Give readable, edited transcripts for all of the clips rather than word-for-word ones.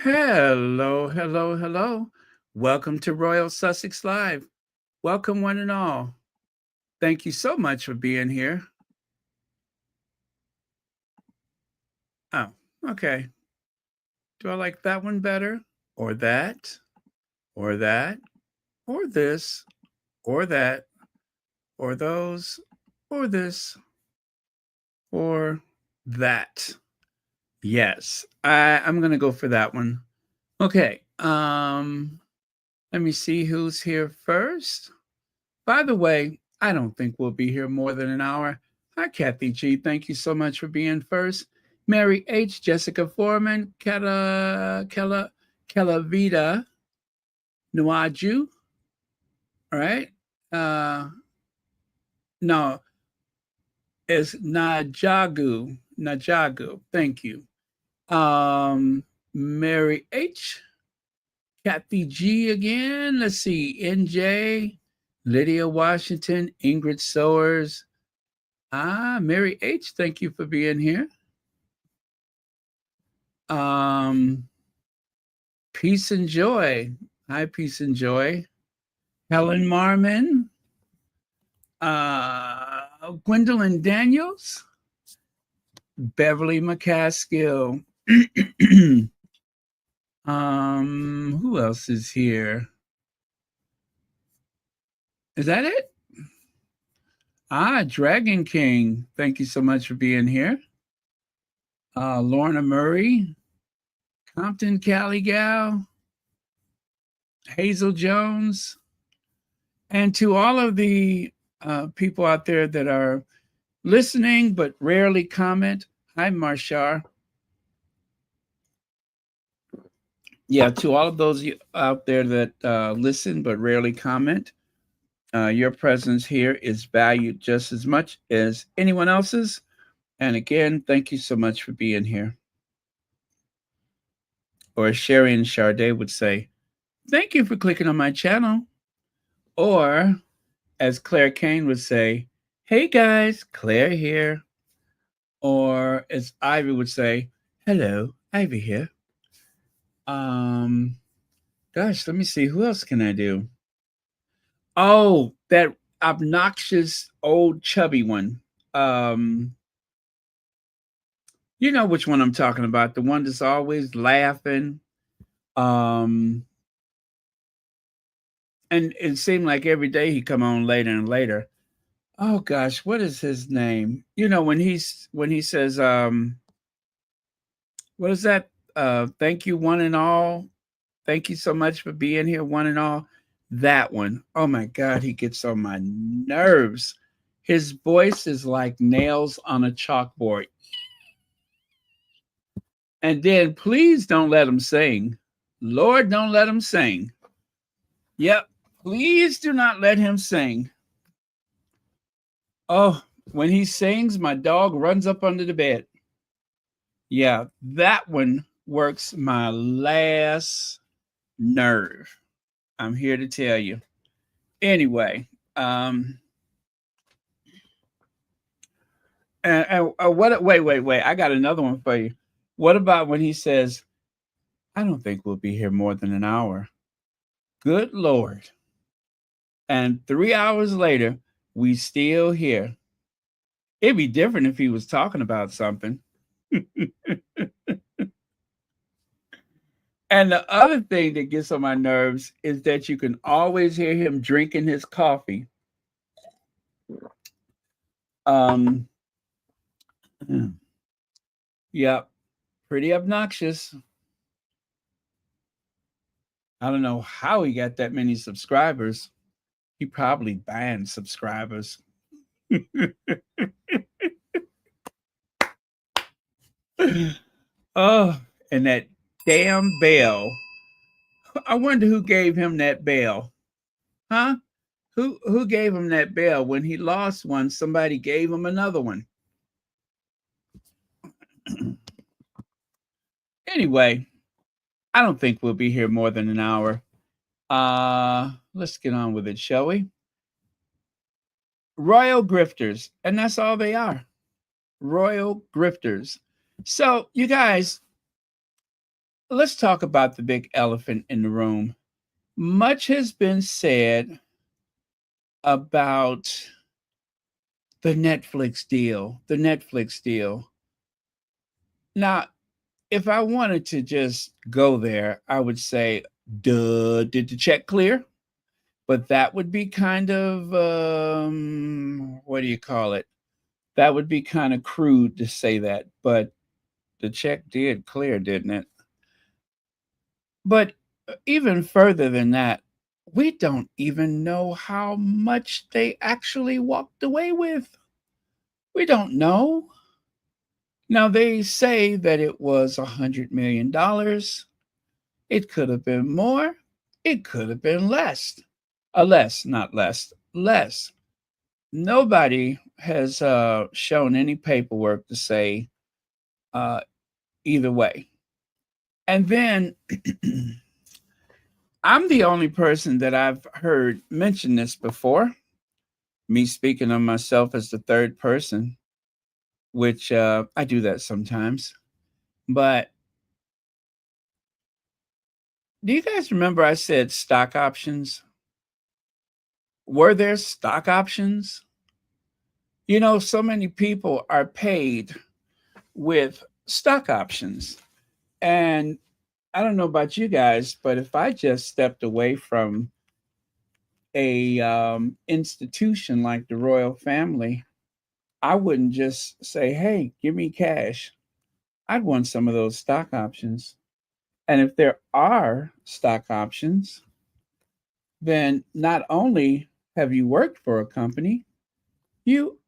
Hello, hello, hello. Welcome to Royal Sussex Live. Welcome, one and all. Thank you so much for being here. Oh, okay. Do I like that one better? Or that? Or that? Or this? Or that? Or those? Or this? Or that? Yes, I'm going to go for that one. Okay. Let me see who's here first. By the way, I don't think we'll be here more than an hour. Hi, Kathy G. Thank you so much for being first. Mary H. Jessica Foreman, Kella Vida, Nuaju. All right. Uh, no, it's Najagu. Najagu. Thank you. Mary H. Kathy G again. Let's see. NJ, Lydia Washington, Ingrid Sowers, Mary H., thank you for being here. Um, Peace and Joy. Hi, Peace and Joy. Helen Marmon. Gwendolyn Daniels. Beverly McCaskill. Who else is here? Is that it? Dragon King. Thank you so much for being here. Lorna Murray. Compton Caligal. Hazel Jones. And to all of the people out there that are listening but rarely comment, hi, Marshar. Yeah, to all of those out there that listen but rarely comment, your presence here is valued just as much as anyone else's. And again, thank you so much for being here. Or as Sherry and Charday would say, thank you for clicking on my channel. Or as Claire Kane would say, hey guys, Claire here. Or as Ivy would say, hello, Ivy here. Gosh, let me see, who else can I do? Oh, that obnoxious old chubby one. You know which one I'm talking about, the one that's always laughing. Um, and it seemed like every day he come on later and later. Oh gosh, what is his name? You know, when he says, what is that? Thank you, one and all. Thank you so much for being here, one and all. That one. Oh my God, he gets on my nerves. His voice is like nails on a chalkboard. And then please don't let him sing. Lord, don't let him sing. Yep. Please do not let him sing. Oh, when he sings, my dog runs up under the bed. Yeah, that one works my last nerve. I'm here to tell you. Anyway, what? Wait! I got another one for you. What about when he says, "I don't think we'll be here more than an hour." Good Lord! And 3 hours later, we still here. It'd be different if he was talking about something. And the other thing that gets on my nerves is that you can always hear him drinking his coffee. Um, yep, pretty obnoxious. I don't know how he got that many subscribers. He probably banned subscribers. Oh, and that damn bell. I wonder who gave him that bell. Huh? Who gave him that bell? When he lost one, somebody gave him another one. Anyway, I don't think we'll be here more than an hour. Let's get on with it, shall we? Royal grifters, and that's all they are. Royal grifters. So, you guys, let's talk about the big elephant in the room. Much has been said about the Netflix deal. The Netflix deal. Now, if I wanted to just go there, I would say, duh, did the check clear? But that would be kind of, what do you call it? That would be kind of crude to say that. But the check did clear, didn't it? But even further than that, we don't even know how much they actually walked away with. We don't know. Now, they say that it was $100 million. It could have been more. It could have been less. Less, not less, less. Nobody has shown any paperwork to say uh, either way. And then I'm the only person that I've heard mention this before, me speaking of myself as the third person, which I do that sometimes. But do you guys remember I said stock options? Were there stock options? You know, so many people are paid with stock options. And I don't know about you guys, but if I just stepped away from a institution like the royal family, I wouldn't just say, "Hey, give me cash." I'd want some of those stock options. And if there are stock options, then not only have you worked for a company, you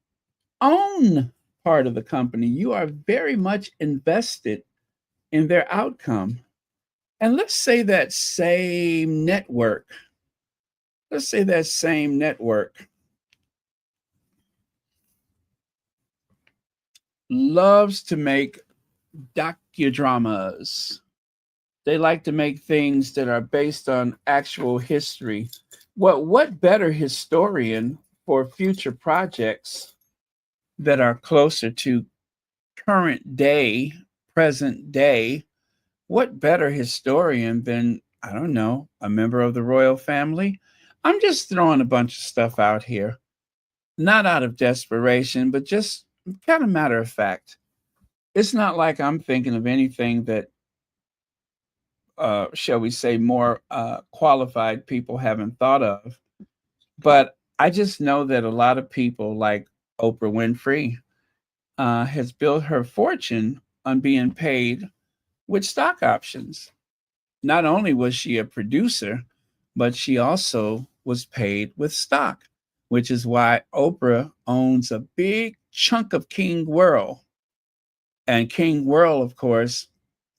own part of the company. You are very much invested in their outcome. And let's say that same network loves to make docudramas. They like to make things that are based on actual history. What better historian for future projects that are closer to current day, present day? What better historian than, I don't know, a member of the royal family? I'm just throwing a bunch of stuff out here, not out of desperation, but just kind of matter of fact. It's not like I'm thinking of anything that, shall we say, more qualified people haven't thought of. But I just know that a lot of people, like Oprah Winfrey, has built her fortune on being paid with stock options. Not only was she a producer, but she also was paid with stock, which is why Oprah owns a big chunk of King World. And King World, of course,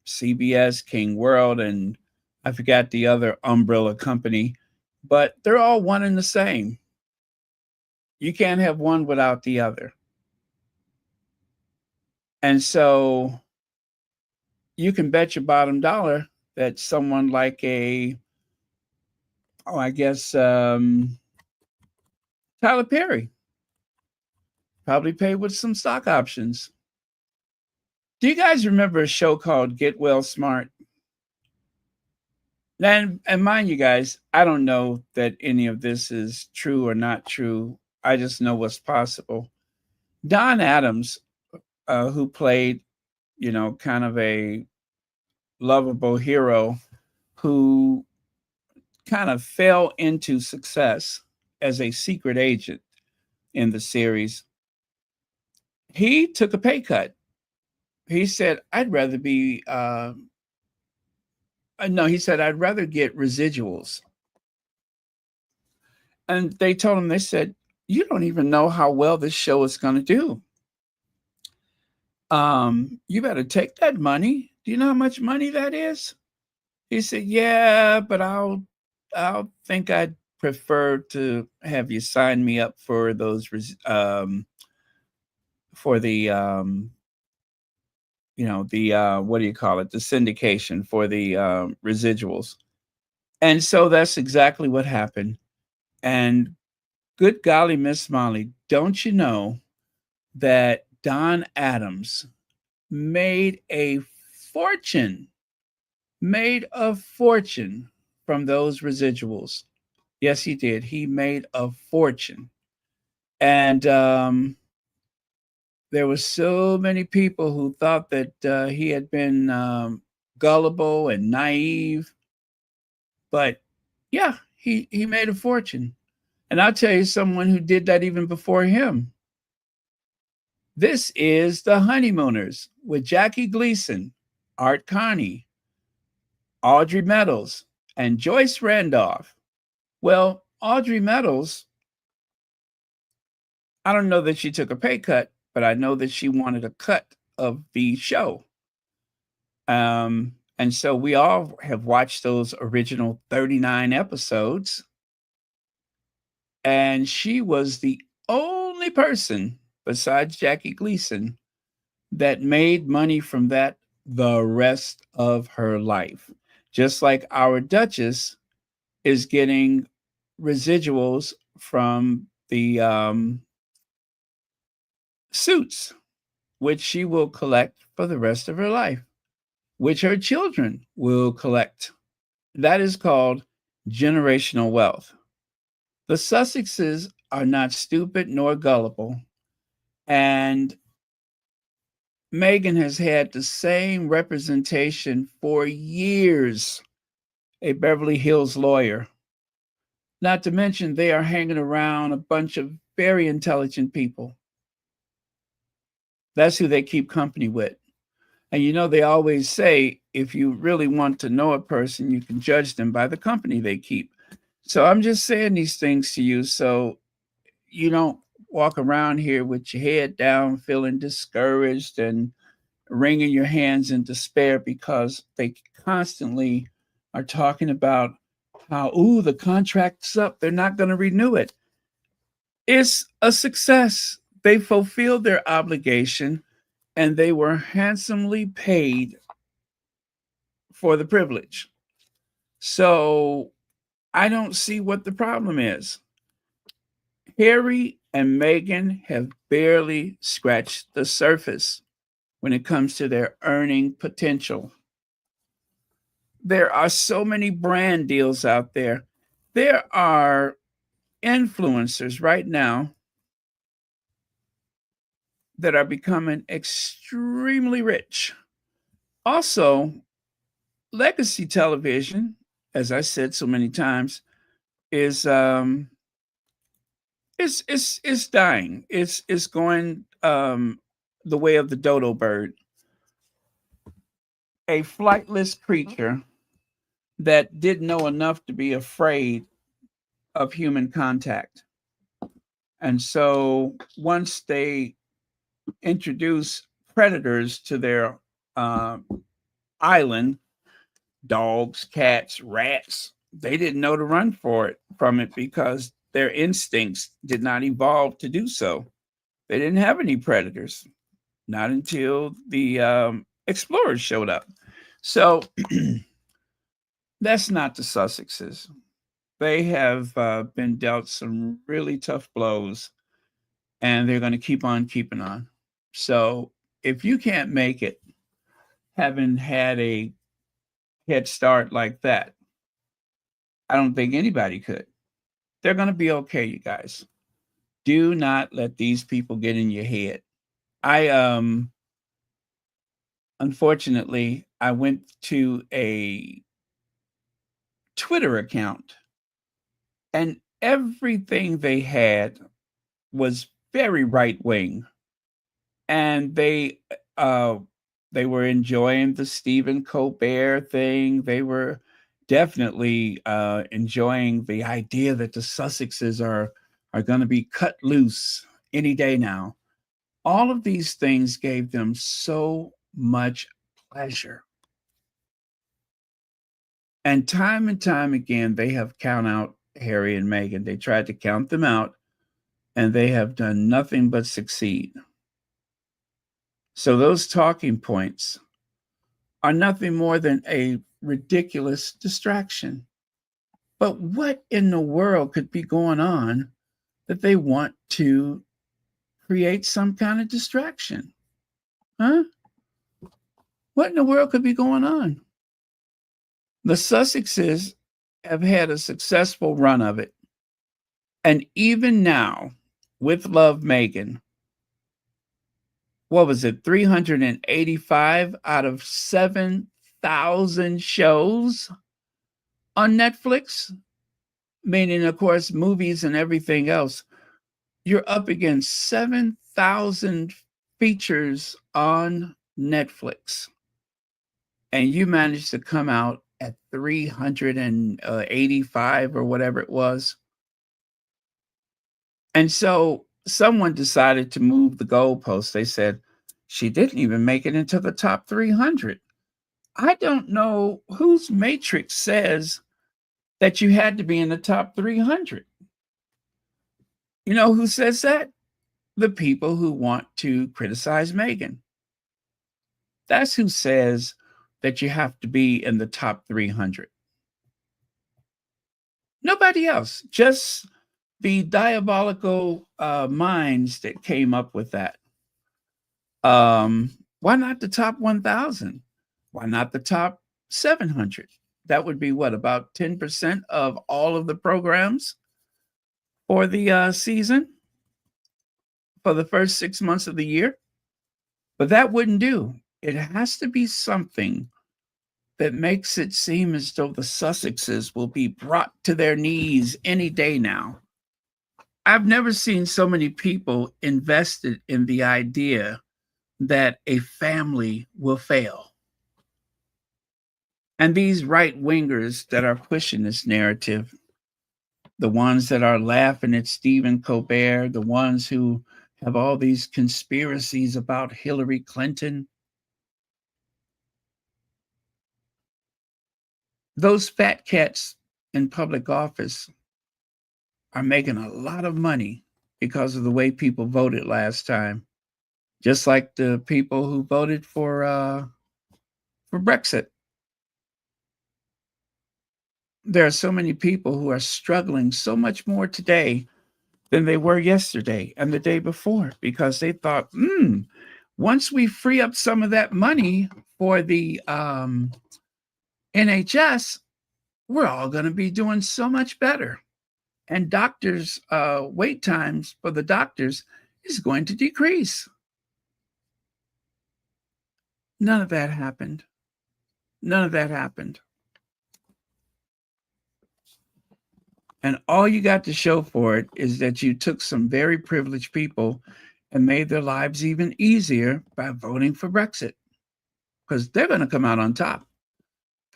CBS, King World, and I forgot the other umbrella company, but they're all one and the same. You can't have one without the other. And so you can bet your bottom dollar that someone like I guess, Tyler Perry probably paid with some stock options. Do you guys remember a show called Get Well Smart? And mind you guys, I don't know that any of this is true or not true. I just know what's possible. Don Adams, who played, kind of a lovable hero who kind of fell into success as a secret agent in the series, he took a pay cut. He said, I'd rather be, no, he said, I'd rather get residuals. And they told him, they said, you don't even know how well this show is going to do. You better take that money. Do you know how much money that is? He said, yeah, but I'll think I'd prefer to have you sign me up for those, for the, what do you call it? The syndication for the residuals. And so that's exactly what happened. And good golly, Miss Molly, don't you know that Don Adams made a fortune made a fortune from those residuals. Yes, he did. He made a fortune. And there were so many people who thought that he had been gullible and naive. But yeah, he made a fortune. And I'll tell you someone who did that even before him. This is The Honeymooners with Jackie Gleason, Art Carney, Audrey Meadows, and Joyce Randolph. Well, Audrey Meadows, I don't know that she took a pay cut, but I know that she wanted a cut of the show. And so we all have watched those original 39 episodes. And she was the only person besides Jackie Gleason that made money from that the rest of her life. Just like our Duchess is getting residuals from the suits, which she will collect for the rest of her life, which her children will collect. That is called generational wealth. The Sussexes are not stupid nor gullible, and Meghan has had the same representation for years, a Beverly Hills lawyer. Not to mention, they are hanging around a bunch of very intelligent people. That's who they keep company with. And you know, they always say if you really want to know a person, you can judge them by the company they keep. So I'm just saying these things to you so you don't walk around here with your head down, feeling discouraged and wringing your hands in despair because they constantly are talking about how, ooh, the contract's up, they're not going to renew it. It's a success. They fulfilled their obligation and they were handsomely paid for the privilege. So I don't see what the problem is. Harry and Meghan have barely scratched the surface when it comes to their earning potential. There are so many brand deals out there. There are influencers right now that are becoming extremely rich. Also, legacy television, as I said so many times, is it's dying. It's going the way of the dodo bird, a flightless creature that didn't know enough to be afraid of human contact. And so once they introduce predators to their uh, island, dogs, cats, rats, they didn't know to run from it because their instincts did not evolve to do so. They didn't have any predators, not until the explorers showed up. So that's not the Sussexes. They have been dealt some really tough blows, and they're going to keep on keeping on. So if you can't make it, having had a head start like that, I don't think anybody could. They're going to be okay, you guys. Do not let these people get in your head. I unfortunately I went to a Twitter account and everything they had was very right wing, and uh they were enjoying the Stephen Colbert thing. They were definitely enjoying the idea that the Sussexes are going to be cut loose any day now. All of these things gave them so much pleasure. And time again, they have count out Harry and Meghan. They tried to count them out, and they have done nothing but succeed. So those talking points are nothing more than a ridiculous distraction. But what in the world could be going on that they want to create some kind of distraction? Huh? What in the world could be going on? The Sussexes have had a successful run of it. And even now, with Love Meghan, what was it, 385 out of 7,000 shows on Netflix? Meaning, of course, movies and everything else. You're up against 7,000 features on Netflix. And you managed to come out at 385 or whatever it was. And so someone decided to move the goalpost. They said, she didn't even make it into the top 300. I don't know whose matrix says that you had to be in the top 300. You know who says that? The people who want to criticize Meghan. That's who says that you have to be in the top 300. Nobody else, just the diabolical minds that came up with that. Why not the top 1,000? Why not the top 700? That would be what, about 10% of all of the programs for the season, for the first 6 months of the year? But that wouldn't do. It has to be something that makes it seem as though the Sussexes will be brought to their knees any day now. I've never seen so many people invested in the idea that a family will fail. And these right wingers that are pushing this narrative, the ones that are laughing at Stephen Colbert, the ones who have all these conspiracies about Hillary Clinton, those fat cats in public office are making a lot of money because of the way people voted last time. Just like the people who voted for Brexit. There are so many people who are struggling so much more today than they were yesterday and the day before because they thought, once we free up some of that money for the NHS, we're all going to be doing so much better. And doctors' wait times for the doctors is going to decrease. None of that happened. None of that happened. And all you got to show for it is that you took some very privileged people and made their lives even easier by voting for Brexit, because they're going to come out on top.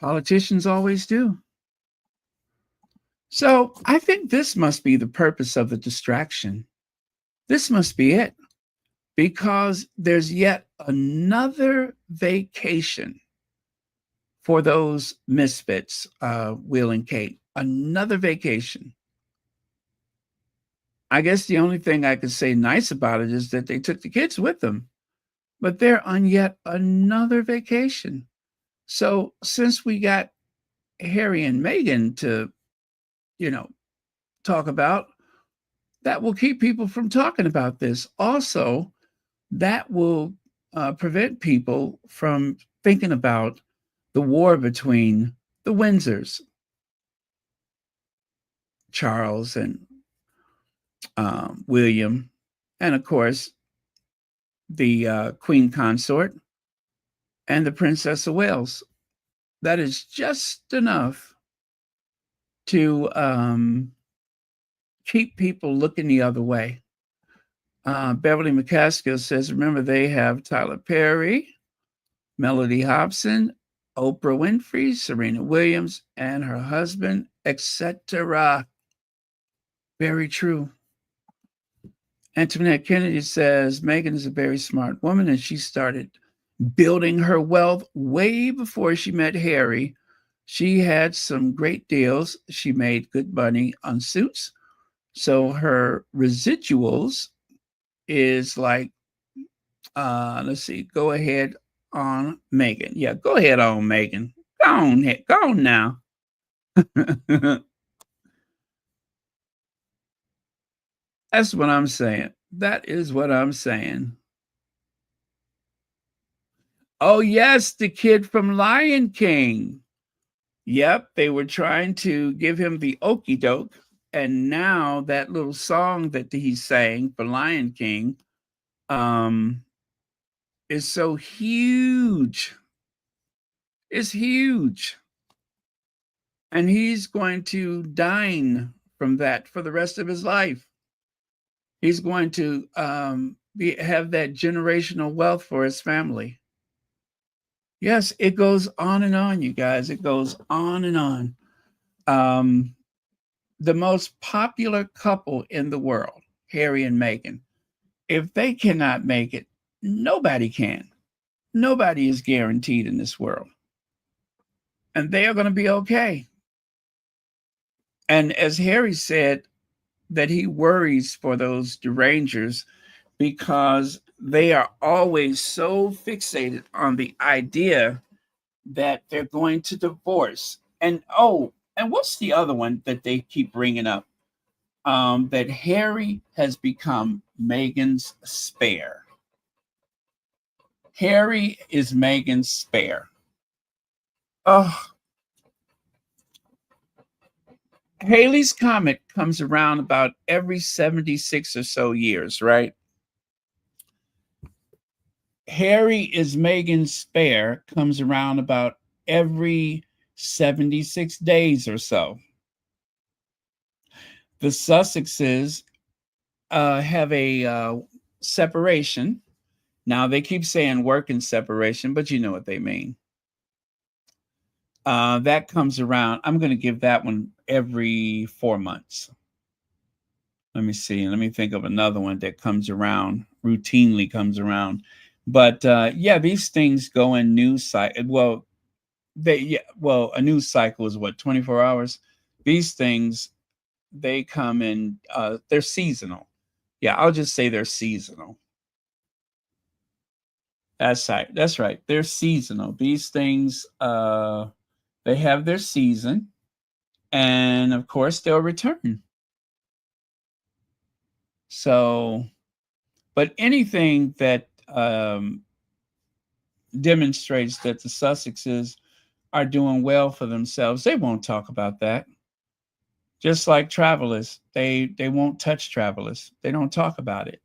Politicians always do. So I think this must be the purpose of the distraction. This must be it, because there's yet another vacation for those misfits, Will and Kate, another vacation. I guess the only thing I could say nice about it is that they took the kids with them, but they're on yet another vacation. So since we got Harry and Meghan to, talk about, that will keep people from talking about this. Also, that will prevent people from thinking about the war between the Windsors, Charles and William, and of course, the Queen Consort and the Princess of Wales. That is just enough to keep people looking the other way. Beverly McCaskill says, remember, they have Tyler Perry, Melody Hobson, Oprah Winfrey, Serena Williams, and her husband, etc. Very true. Antoinette Kennedy says, Meghan is a very smart woman, and she started building her wealth way before she met Harry. She had some great deals. She made good money on suits. So her residuals is like, let's see, go ahead on Meghan. Yeah, go ahead on Meghan. Go on now. That's what I'm saying. That is what I'm saying. Oh, yes, the kid from Lion King. Yep, they were trying to give him the okey doke. And now that little song that he sang for Lion King um, is so huge. It's huge. And he's going to dine from that for the rest of his life. He's going to have that generational wealth for his family. Yes, it goes on and on, you guys. It goes on and on. Um, the most popular couple in the world, Harry and Meghan, if they cannot make it, nobody can. Nobody is guaranteed in this world. And they are going to be okay. And as Harry said, that he worries for those derangers because they are always so fixated on the idea that they're going to divorce. And and what's the other one that they keep bringing up? That Harry has become Meghan's spare. Harry is Meghan's spare. Oh, Haley's Comet comes around about every 76 or so years, right? Harry is Meghan's spare comes around about every 76 days or so. The Sussexes have a separation. Now they keep saying working separation, but you know what they mean. That comes around. I'm going to give that one every 4 months. Let me see. Let me think of another one that comes around, routinely comes around. But yeah, these things go in news cycle. Well, a news cycle is what, 24 hours. These things, they come in. They're seasonal. Yeah, I'll just say they're seasonal. That's right. That's right. They're seasonal. These things, they have their season, and of course, they'll return. So, but anything that demonstrates that the Sussexes are doing well for themselves, they won't talk about that. Just like travelers, they won't touch travelers. They don't talk about it.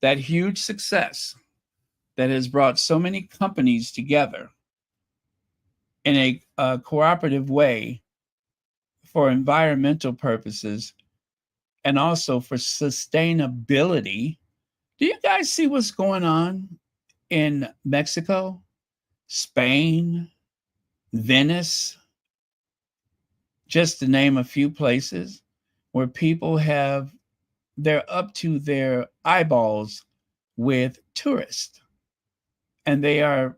That huge success that has brought so many companies together in a cooperative way for environmental purposes and also for sustainability. Do you guys see what's going on in Mexico, Spain, Venice, just to name a few places where people they're up to their eyeballs with tourists, and they are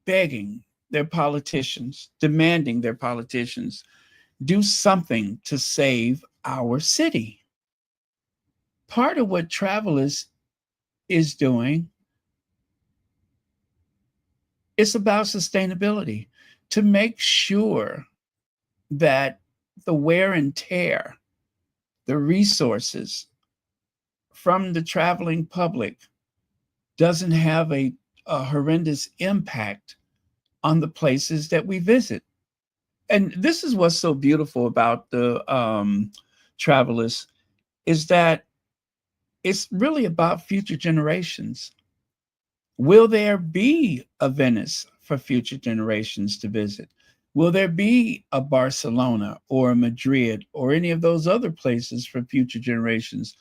begging their politicians, demanding their politicians do something to save our city. Part of what Travelers is doing is about sustainability, to make sure that the wear and tear, the resources from the traveling public doesn't have a horrendous impact on the places that we visit. And this is what's so beautiful about the Travelers, is that it's really about future generations. Will there be a Venice for future generations to visit? Will there be a Barcelona or a Madrid or any of those other places for future generations?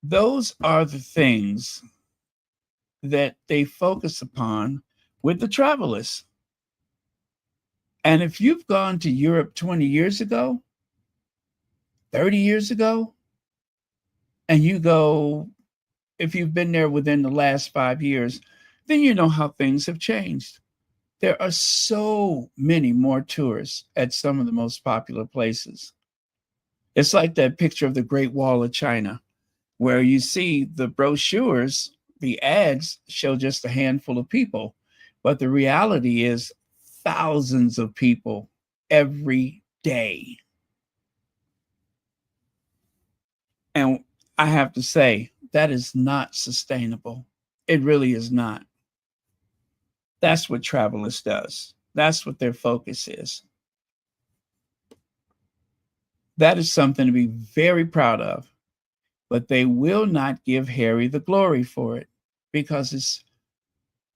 Those are the things that they focus upon with the Travelers. And if you've gone to Europe 20 years ago, 30 years ago, and you go, if you've been there within the last 5 years, then you know how things have changed. There are so many more tourists at some of the most popular places. It's like that picture of the Great Wall of China, where you see the brochures, the ads show just a handful of people, but the reality is thousands of people every day. And I have to say, that is not sustainable. It really is not. That's what Travelers does. That's what their focus is. That is something to be very proud of. But they will not give Harry the glory for it because it's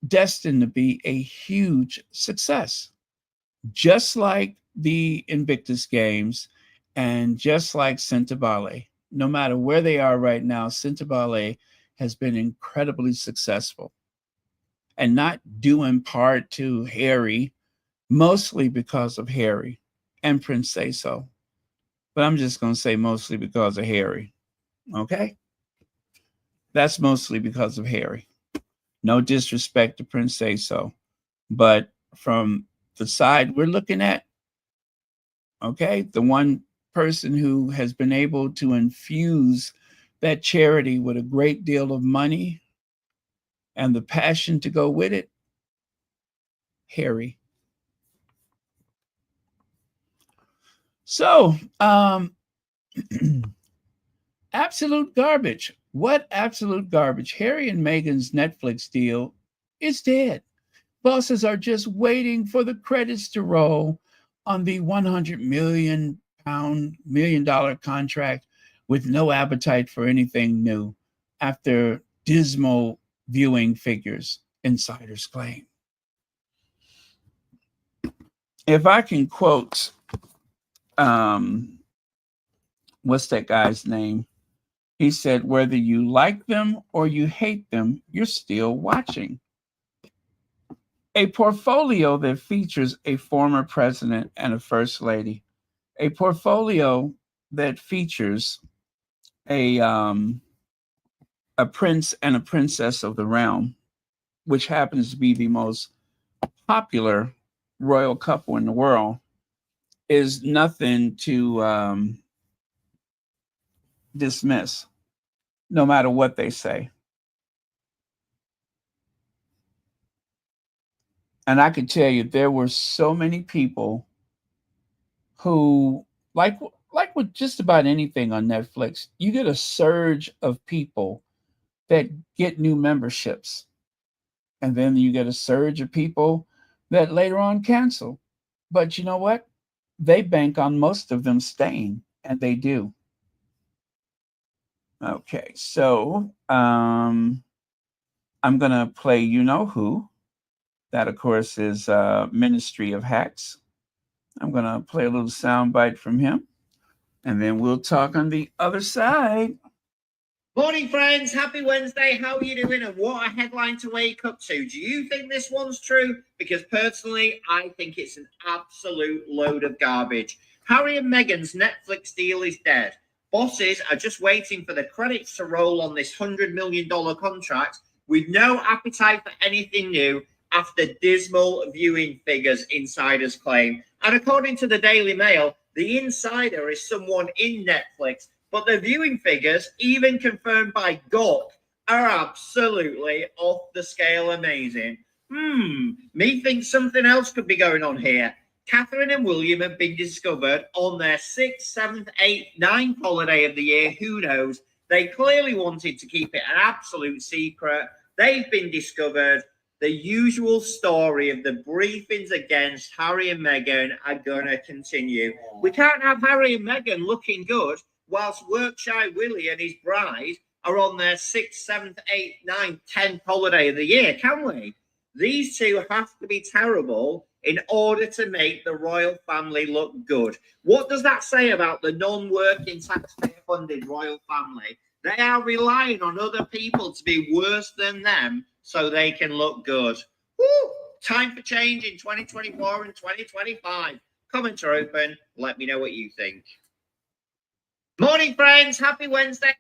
destined to be a huge success. Just like the Invictus games and just like Centabale. No matter where they are right now, Centabale has been incredibly successful and not due in part to Harry, mostly because of Harry and Prince Say So. But I'm just going to say mostly because of Harry. Okay? That's mostly because of Harry. No disrespect to Prince Say So. But from the side we're looking at, okay, the one person who has been able to infuse that charity with a great deal of money and the passion to go with it, Harry. So, absolute garbage. What absolute garbage? Harry and Meghan's Netflix deal is dead. Bosses are just waiting for the credits to roll on the $100 million contract with no appetite for anything new after dismal viewing figures, insiders claim. If I can quote, what's that guy's name? He said, whether you like them or you hate them, you're still watching. A portfolio that features a former president and a first lady. A portfolio that features a prince and a princess of the realm, which happens to be the most popular royal couple in the world, is nothing to dismiss, no matter what they say. And I can tell you, there were so many people who, like with just about anything on Netflix, you get a surge of people that get new memberships. And then you get a surge of people that later on cancel. But you know what? They bank on most of them staying, and they do. Okay, so I'm gonna play You Know Who. That, of course, is Ministry of Hacks. I'm gonna play a little soundbite from him, and then we'll talk on the other side. Morning, friends. Happy Wednesday. How are you doing? And what a headline to wake up to. Do you think this one's true? Because personally, I think it's an absolute load of garbage. Harry and Meghan's Netflix deal is dead. Bosses are just waiting for the credits to roll on this $100 million contract with no appetite for anything new after dismal viewing figures, insiders claim. And according to the Daily Mail, the insider is someone in Netflix, but the viewing figures, even confirmed by Gawk, are absolutely off the scale amazing. Me thinks something else could be going on here. Catherine and William have been discovered on their 6th, 7th, 8th, 9th holiday of the year. Who knows? They clearly wanted to keep it an absolute secret. They've been discovered. The usual story of the briefings against Harry and Meghan are going to continue. We can't have Harry and Meghan looking good whilst Workshire Willie and his bride are on their 6th, 7th, 8th, 9th, 10th holiday of the year, can we? These two have to be terrible in order to make the royal family look good. What does that say about the non-working taxpayer-funded royal family? They are relying on other people to be worse than them so they can look good. Woo! Time for change in 2024 and 2025. Comments are open. Let me know what you think. Morning, friends. Happy Wednesday.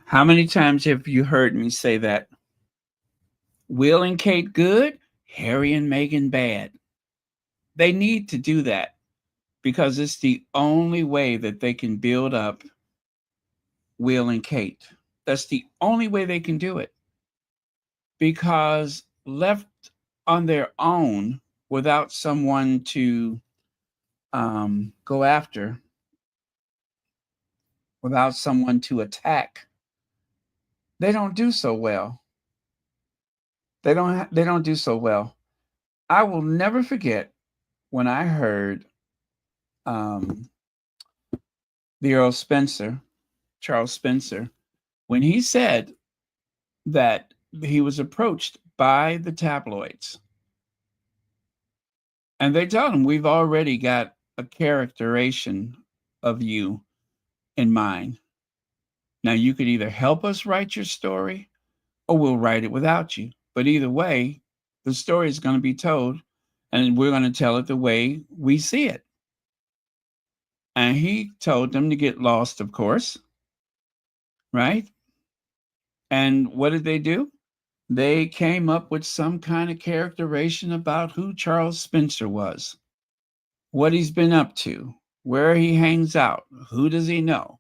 How many times have you heard me say that? Will and Kate good, Harry and Meghan bad. They need to do that because it's the only way that they can build up Will and Kate. That's the only way they can do it. Because left on their own without someone to go after, without someone to attack, they don't do so well. They don't do so well. I will never forget when I heard um, the Earl Spencer, Charles Spencer, when he said that he was approached by the tabloids, and they told him, "We've already got a characterization of you in mind. Now you could either help us write your story, or we'll write it without you. But either way, the story is going to be told, and we're going to tell it the way we see it." And he told them to get lost, of course, right? And what did they do? They came up with some kind of characterization about who Charles Spencer was, what he's been up to, where he hangs out, who does he know,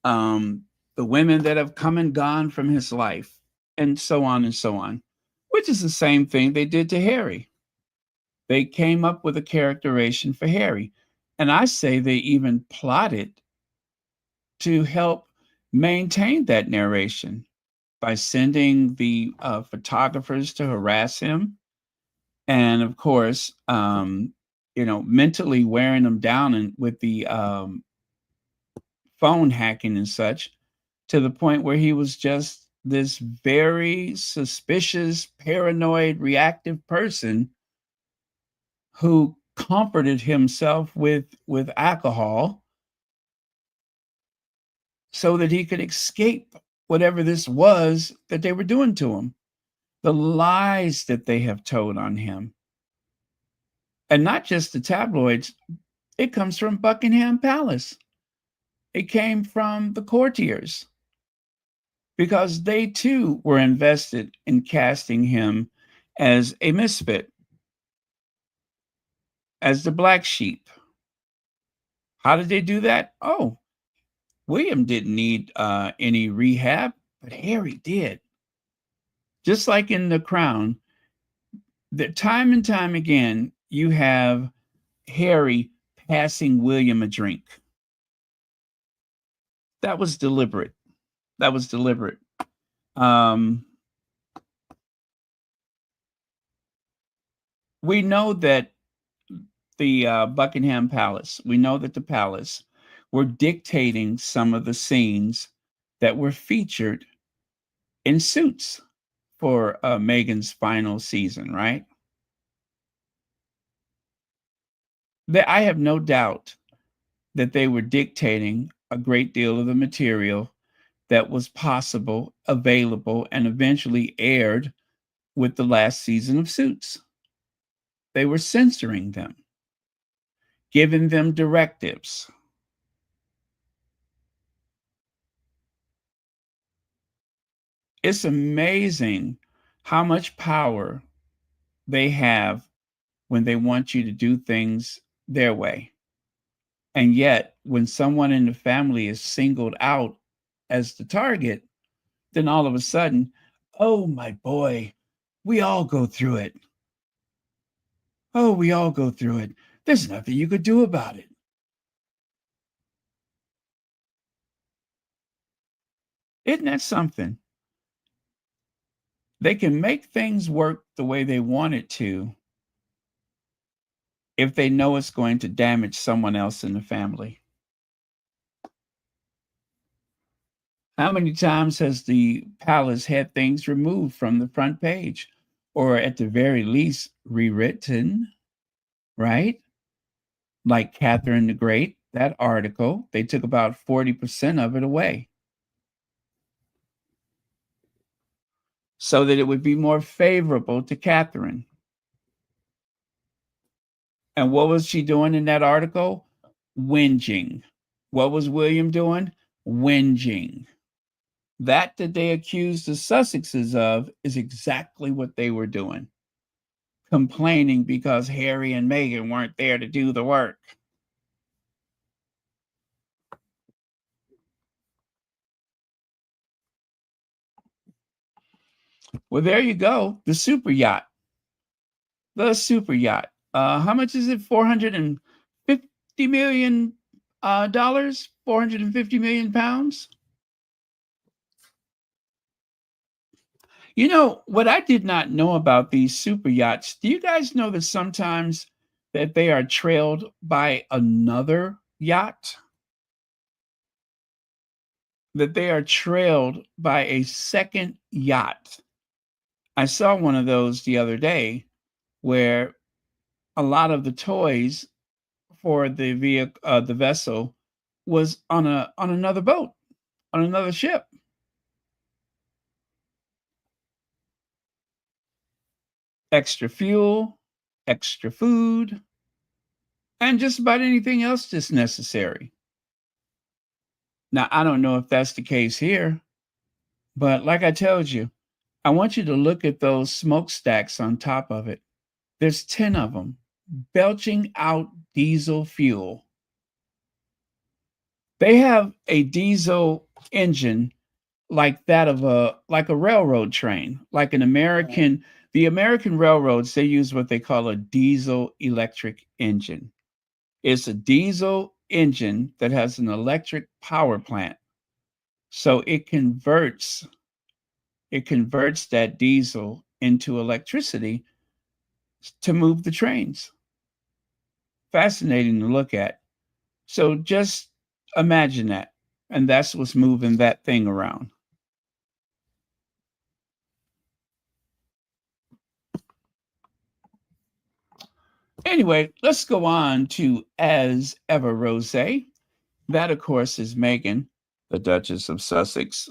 um, the women that have come and gone from his life, and so on and so on, which is the same thing they did to Harry. They came up with a characterization for Harry. And I say they even plotted to help maintain that narration by sending the photographers to harass him. And of course, mentally wearing him down and with the phone hacking and such, to the point where he was just this very suspicious, paranoid, reactive person who comforted himself with alcohol so that he could escape whatever this was that they were doing to him, the lies that they have told on him. And not just the tabloids, it comes from Buckingham Palace. It came from the courtiers because they too were invested in casting him as a misfit, as the black sheep. How did they do that? Oh, William didn't need any rehab, but Harry did. Just like in The Crown, that time and time again, you have Harry passing William a drink. That was deliberate. That was deliberate. We know that the Buckingham Palace, we know that the palace were dictating some of the scenes that were featured in Suits for Meghan's final season, right? I have no doubt that they were dictating a great deal of the material that was possible, available, and eventually aired with the last season of Suits. They were censoring them, giving them directives. It's amazing how much power they have when they want you to do things their way. And yet, when someone in the family is singled out as the target, then all of a sudden, oh my boy, we all go through it. Oh, we all go through it. There's nothing you could do about it. Isn't that something? They can make things work the way they want it to if they know it's going to damage someone else in the family. How many times has the palace had things removed from the front page or at the very least rewritten, right? Like Catherine the Great, that article, they took about 40% of it away so that it would be more favorable to Catherine. And what was she doing in that article? Whinging. What was William doing? Whinging. That they accused the Sussexes of is exactly what they were doing. Complaining because Harry and Meghan weren't there to do the work. Well, there you go. The super yacht. The super yacht. How much is it? $450 million dollars? 450 million pounds? You know, what I did not know about these super yachts, do you guys know that sometimes that they are trailed by another yacht? That they are trailed by a second yacht. I saw one of those the other day where a lot of the toys for the vehicle, the vessel, was on another boat, on another ship. Extra fuel, extra food, and just about anything else that's necessary. Now, I don't know if that's the case here, but like I told you, I want you to look at those smokestacks on top of it. There's 10 of them belching out diesel fuel. They have a diesel engine like that of a railroad train, like an American. The American railroads, they use what they call a diesel electric engine. It's a diesel engine that has an electric power plant. So it converts that diesel into electricity to move the trains. Fascinating to look at. So just imagine that. And that's what's moving that thing around. Anyway, let's go on to As Ever Rose. That, of course, is Meghan, the Duchess of Sussex.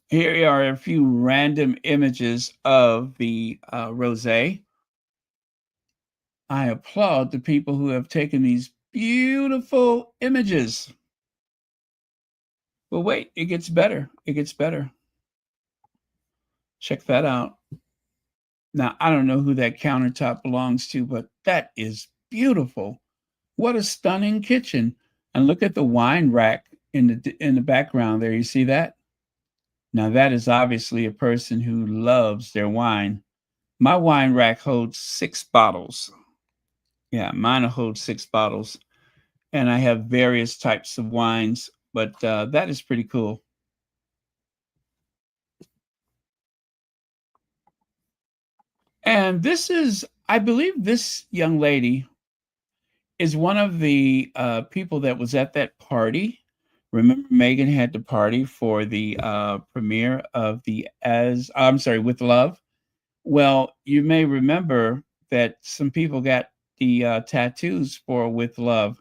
Here are a few random images of the rose. I applaud the people who have taken these beautiful images. But wait, it gets better. It gets better. Check that out. Now, I don't know who that countertop belongs to, but that is beautiful. What a stunning kitchen. And look at the wine rack in the background there. You see that? Now that is obviously a person who loves their wine. My wine rack holds 6 bottles. Yeah, mine holds 6 bottles. And I have various types of wines, but that is pretty cool. And this is, I believe this young lady is one of the people that was at that party. Remember, Meghan had the party for the premiere of the With Love. Well, you may remember that some people got the tattoos for With Love.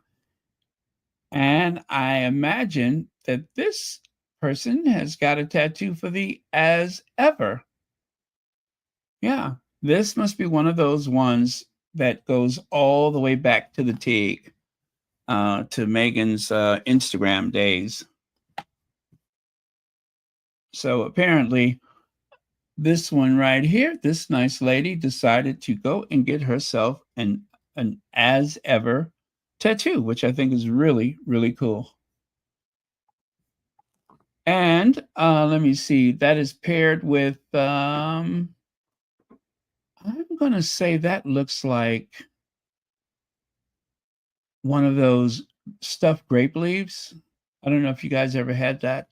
And I imagine that this person has got a tattoo for the As Ever. Yeah, this must be one of those ones that goes all the way back to the Tig, to Meghan's Instagram days. So apparently, this one right here, this nice lady decided to go and get herself an As Ever tattoo, which I think is really, really cool. And let me see, that is paired with, I'm going to say that looks like one of those stuffed grape leaves. I don't know if you guys ever had that,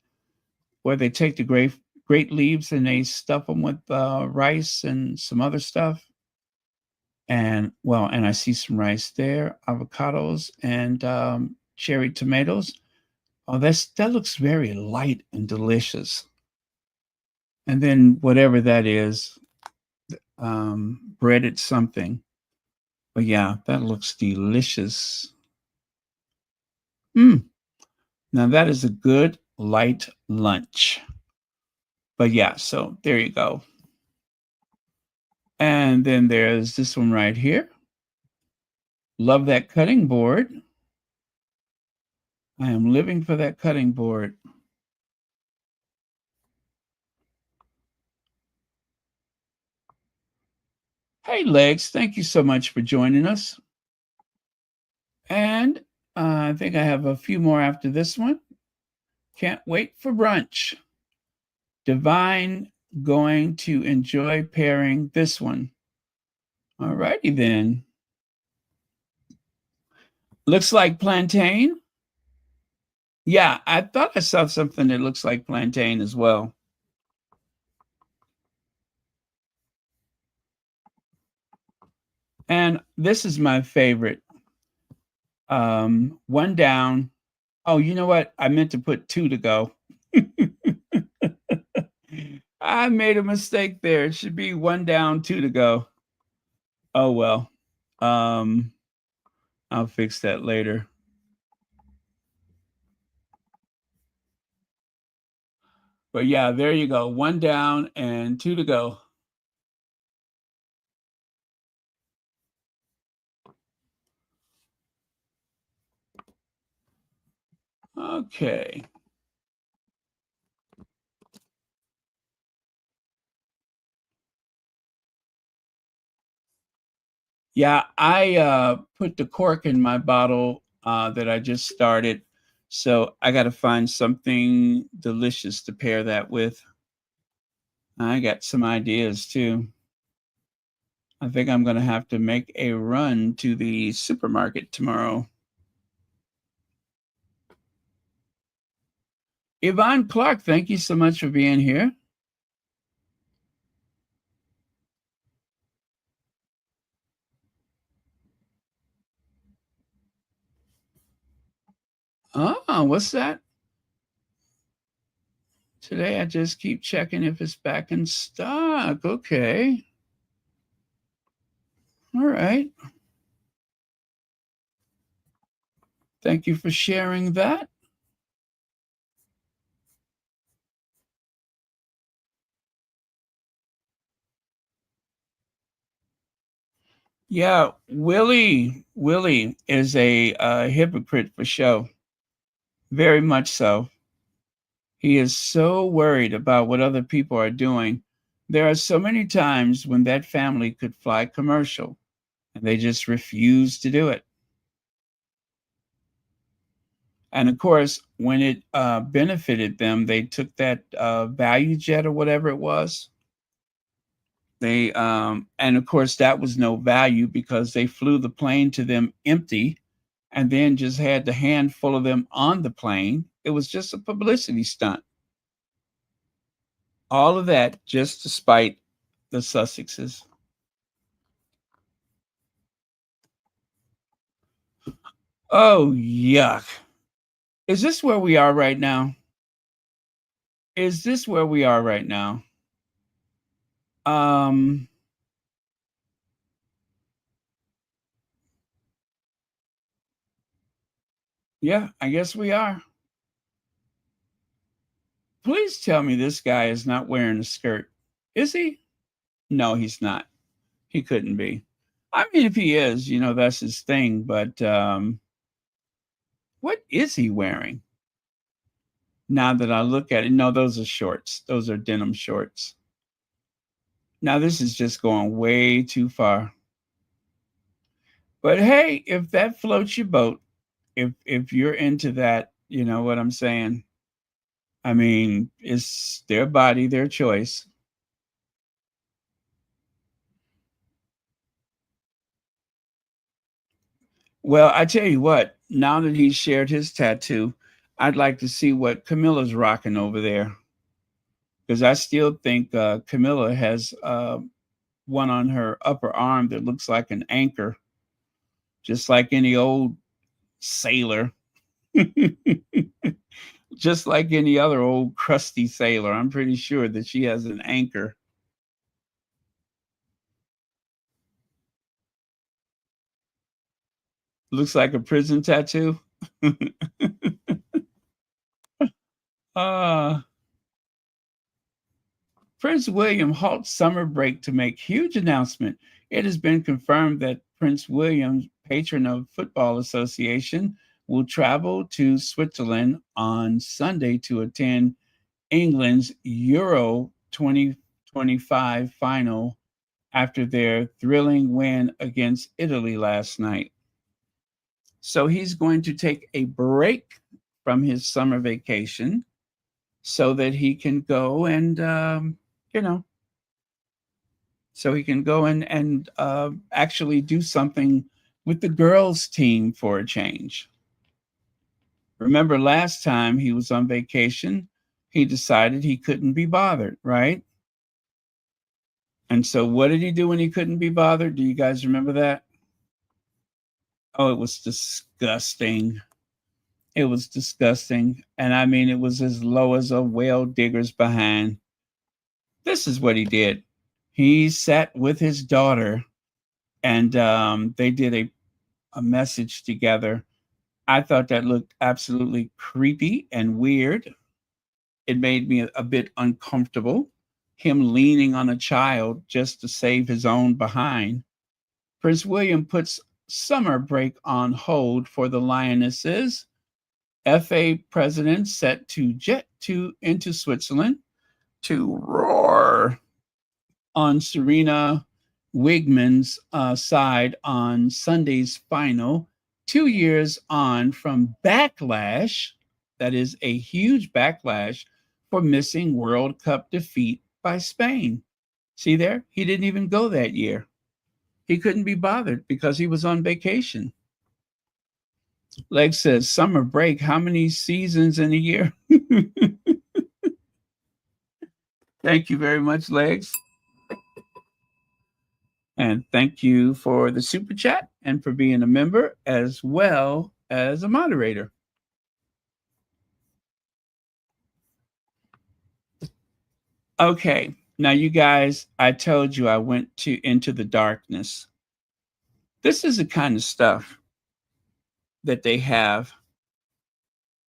where they take the grape leaves and they stuff them with rice and some other stuff. And I see some rice there, avocados, and cherry tomatoes. Oh, that looks very light and delicious. And then whatever that is, breaded something. But yeah, that looks delicious. Now that is a good light lunch. But yeah, so there you go. And then there's this one right here. Love that cutting board. I am living for that cutting board. Hey, Legs, thank you so much for joining us. And I think I have a few more after this one. Can't wait for brunch. Divine going to enjoy pairing this one. All righty then. Looks like plantain. Yeah, I thought I saw something that looks like plantain as well. And this is my favorite. One down. Oh, you know what? I meant to put 2 to go. I made a mistake there. It should be 1 down, 2 to go. Oh, well. Um, I'll fix that later. But yeah, there you go. 1 down and 2 to go. Okay. Yeah, I put the cork in my bottle that I just started. So I got to find something delicious to pair that with. I got some ideas too. I think I'm going to have to make a run to the supermarket tomorrow. Yvonne Clark, thank you so much for being here. Oh, what's that? Today I just keep checking if it's back in stock. Okay. All right. Thank you for sharing that. Yeah, Willie is a hypocrite for show. Very much so. He is so worried about what other people are doing. There are so many times when that family could fly commercial and they just refuse to do it. And of course, when it benefited them, they took that value jet or whatever it was. And of course, that was no value because they flew the plane to them empty and then just had the handful of them on the plane. It was just a publicity stunt. All of that just to spite the Sussexes. Oh, yuck. Is this where we are right now? Is this where we are right now? Um, yeah, I guess we are. Please tell me this guy is not wearing a skirt. Is he? No, he's not. He couldn't be. I mean, if he is, that's his thing, but what is he wearing? Now that I look at it, no, those are shorts. Those are denim shorts. Now this is just going way too far. But hey, if that floats your boat, if you're into that, you know what I'm saying? I mean, it's their body, their choice. Well, I tell you what, now that he's shared his tattoo, I'd like to see what Camilla's rocking over there. Because I still think Camilla has one on her upper arm that looks like an anchor, just like any old sailor, just like any other old crusty sailor. I'm pretty sure that she has an anchor. Looks like a prison tattoo. uh, Prince William halts summer break to make huge announcement. It has been confirmed that Prince William, patron of Football Association, will travel to Switzerland on Sunday to attend England's Euro 2025 final after their thrilling win against Italy last night. So he's going to take a break from his summer vacation so that he can go and, you know, so he can go and actually do something with the girls' team for a change. Remember last time he was on vacation, he decided he couldn't be bothered, right? And so what did he do when he couldn't be bothered? Do you guys remember that? Oh, it was disgusting. It was disgusting. And I mean, it was as low as a well digger's behind. This is what he did. He sat with his daughter and they did a message together. I thought that looked absolutely creepy and weird. It made me a bit uncomfortable. Him leaning on a child just to save his own behind. Prince William puts summer break on hold for the Lionesses. FA president set to jet into Switzerland to roar on Serena Wigman's side on Sunday's final, 2 years on from backlash, that is a huge backlash, for missing World Cup defeat by Spain. See there? He didn't even go that year. He couldn't be bothered because he was on vacation. Leg says, summer break, how many seasons in a year? Thank you very much, Legs. And thank you for the super chat and for being a member as well as a moderator. Okay, now you guys, I told you I went into the darkness. This is the kind of stuff that they have.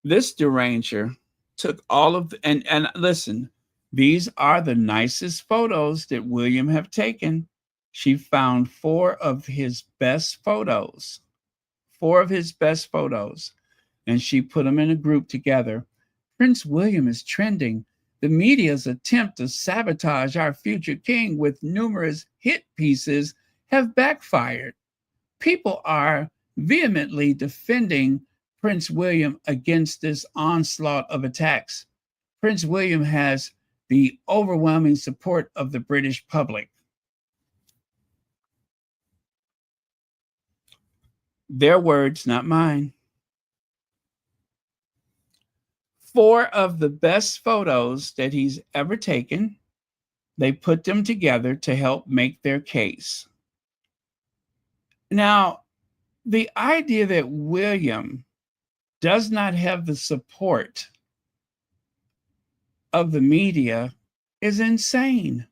This deranger took all of the, and listen, these are the nicest photos that William have taken. She found 4 of his best photos, and she put them in a group together. Prince William is trending. The media's attempt to sabotage our future king with numerous hit pieces have backfired. People are vehemently defending Prince William against this onslaught of attacks. Prince William has the overwhelming support of the British public. Their words, not mine. 4 of the best photos that he's ever taken, they put them together to help make their case. Now, the idea that William does not have the support of the media is insane.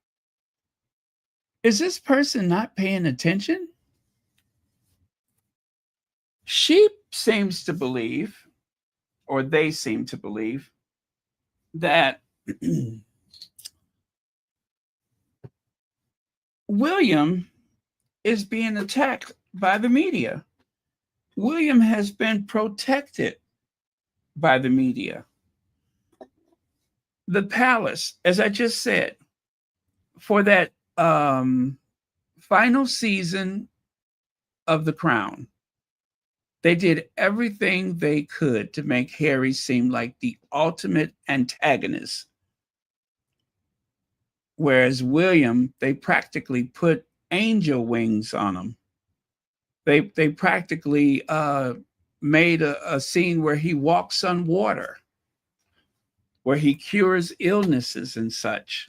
Is this person not paying attention? She seems to believe, or they seem to believe, that William is being attacked by the media. William has been protected by the media. The palace, as I just said, for that final season of The Crown, they did everything they could to make Harry seem like the ultimate antagonist. Whereas William, they practically put angel wings on him. They practically made a scene where he walks on water, where he cures illnesses and such.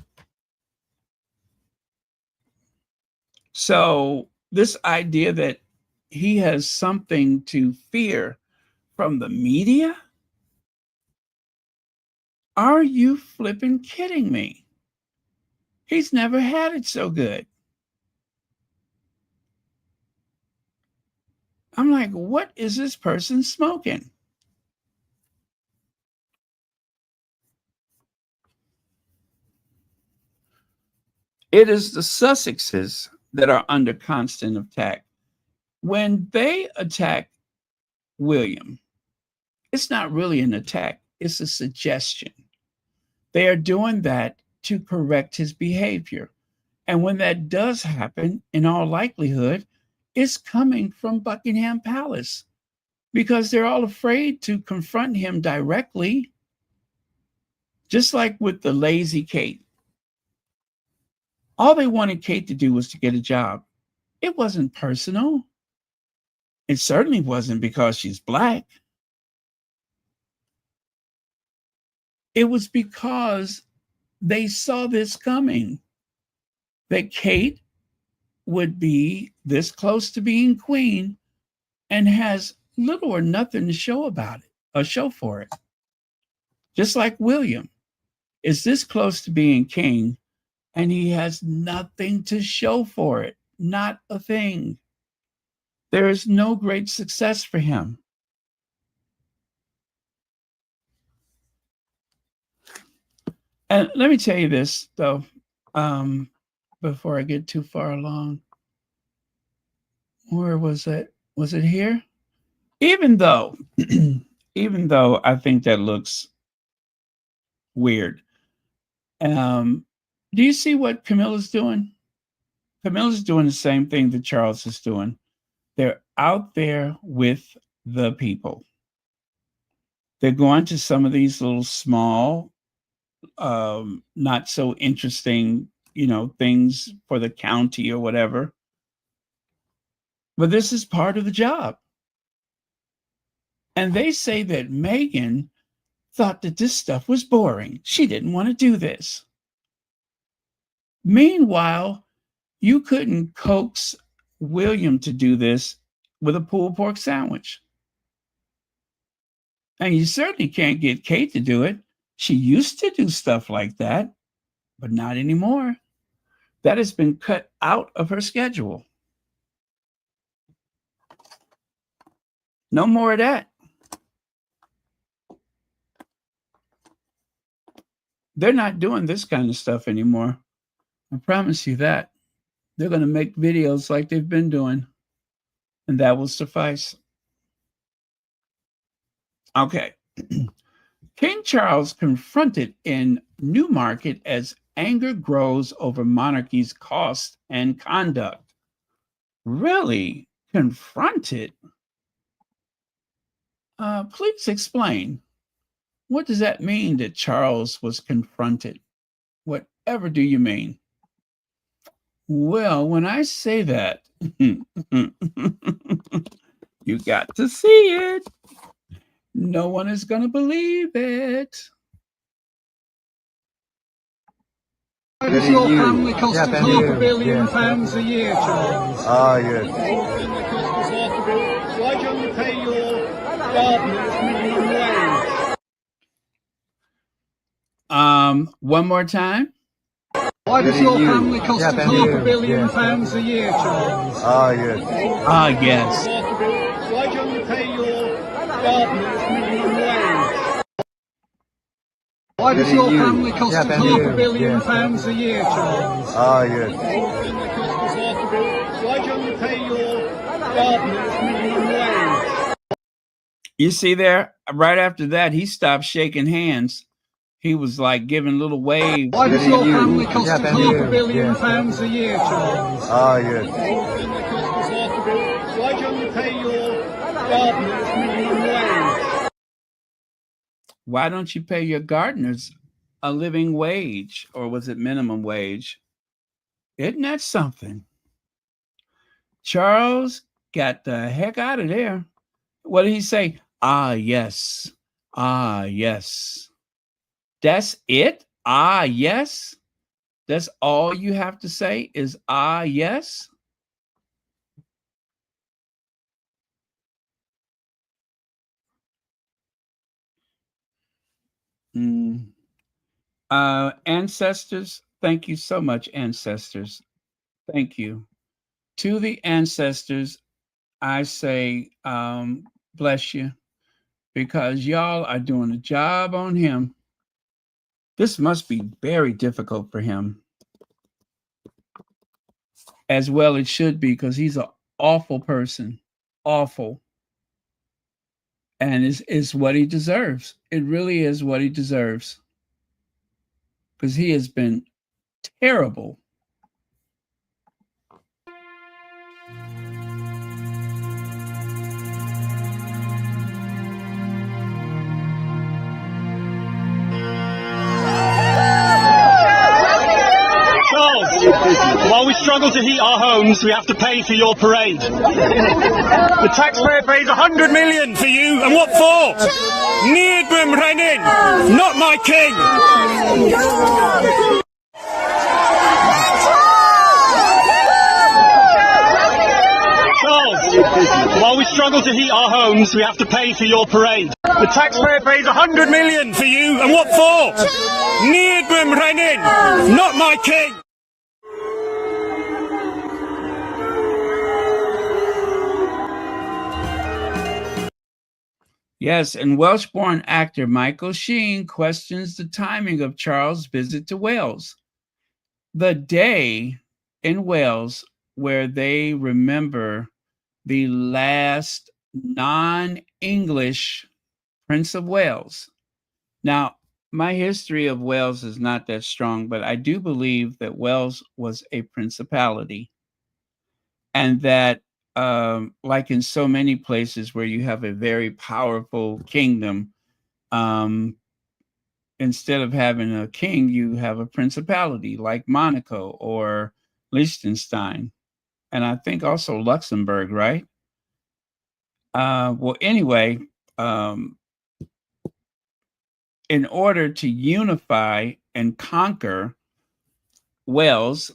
So this idea that he has something to fear from the media? Are you flipping kidding me? He's never had it so good. I'm like, what is this person smoking? It is the Sussexes that are under constant attack. When they attack William, it's not really an attack, it's a suggestion. They are doing that to correct his behavior. And when that does happen, in all likelihood, it's coming from Buckingham Palace because they're all afraid to confront him directly. Just like with the lazy Kate. All they wanted Kate to do was to get a job. It wasn't personal. It certainly wasn't because she's Black. It was because they saw this coming, that Kate would be this close to being queen and has little or nothing to show about it, or show for it. Just like William is this close to being king, and he has nothing to show for it, not a thing. There is no great success for him. And let me tell you this, though, before I get too far along. Where was it? Was it here? Even though I think that looks weird. Do you see what Camilla's doing? Camilla's doing the same thing that Charles is doing. They're out there with the people. They're going to some of these little small, not so interesting, things for the county or whatever. But this is part of the job. And they say that Meghan thought that this stuff was boring. She didn't want to do this. Meanwhile, you couldn't coax William to do this with a pulled pork sandwich. And you certainly can't get Kate to do it. She used to do stuff like that, but not anymore. That has been cut out of her schedule. No more of that. They're not doing this kind of stuff anymore. I promise you that. They're going to make videos like they've been doing, and that will suffice. Okay. King Charles confronted in Newmarket as anger grows over monarchy's cost and conduct. Really? Confronted? Please explain. What does that mean that Charles was confronted? Whatever do you mean? Well, when I say that, you got to see it. No one is going to believe it. Why does your family cost us £500 million a year, Charles? Ah, yes. Why don't you pay your gardeners minimum wage? One more time. Why does your family cost us £500 million a year, Charles? Ah, yes. Ah, yes. Why don't you pay your gardeners minimum wage? Why does your family cost us £500 million a year, Charles? Ah, yes. Why don't you pay your gardeners minimum wage? You see there, right after that, he stopped shaking hands. He was like giving little waves. Why does your family cost us £500 million a year, Charles? Ah, yes. Why don't you pay your gardeners minimum wage? Why don't you pay your gardeners a living wage? Or was it minimum wage? Isn't that something? Charles got the heck out of there. What did he say? Ah, yes. Ah, yes. That's it? Ah, yes? That's all you have to say is ah, yes? Ancestors, thank you so much, ancestors. Thank you. To the ancestors, I say, bless you, because y'all are doing a job on him. This must be very difficult for him. As well it should be, because he's an awful person. Awful. And is what he deserves. It really is what he deserves. Because he has been terrible. While we struggle struggle to heat our homes, we have to pay for your parade. The taxpayer pays 100 million for you, and what for? Needham Renin, not my king. Charles, while we struggle to heat our homes, we have to pay for your parade. The taxpayer pays 100 million for you, and what for? Needham Renin, not my king. Yes, and Welsh-born actor Michael Sheen questions the timing of Charles' visit to Wales. The day in Wales where they remember the last non-English Prince of Wales. Now, my history of Wales is not that strong, but I do believe that Wales was a principality, and that like in so many places where you have a very powerful kingdom, instead of having a king, you have a principality like Monaco or Liechtenstein, and I think also Luxembourg, right? Well, anyway, in order to unify and conquer Wales,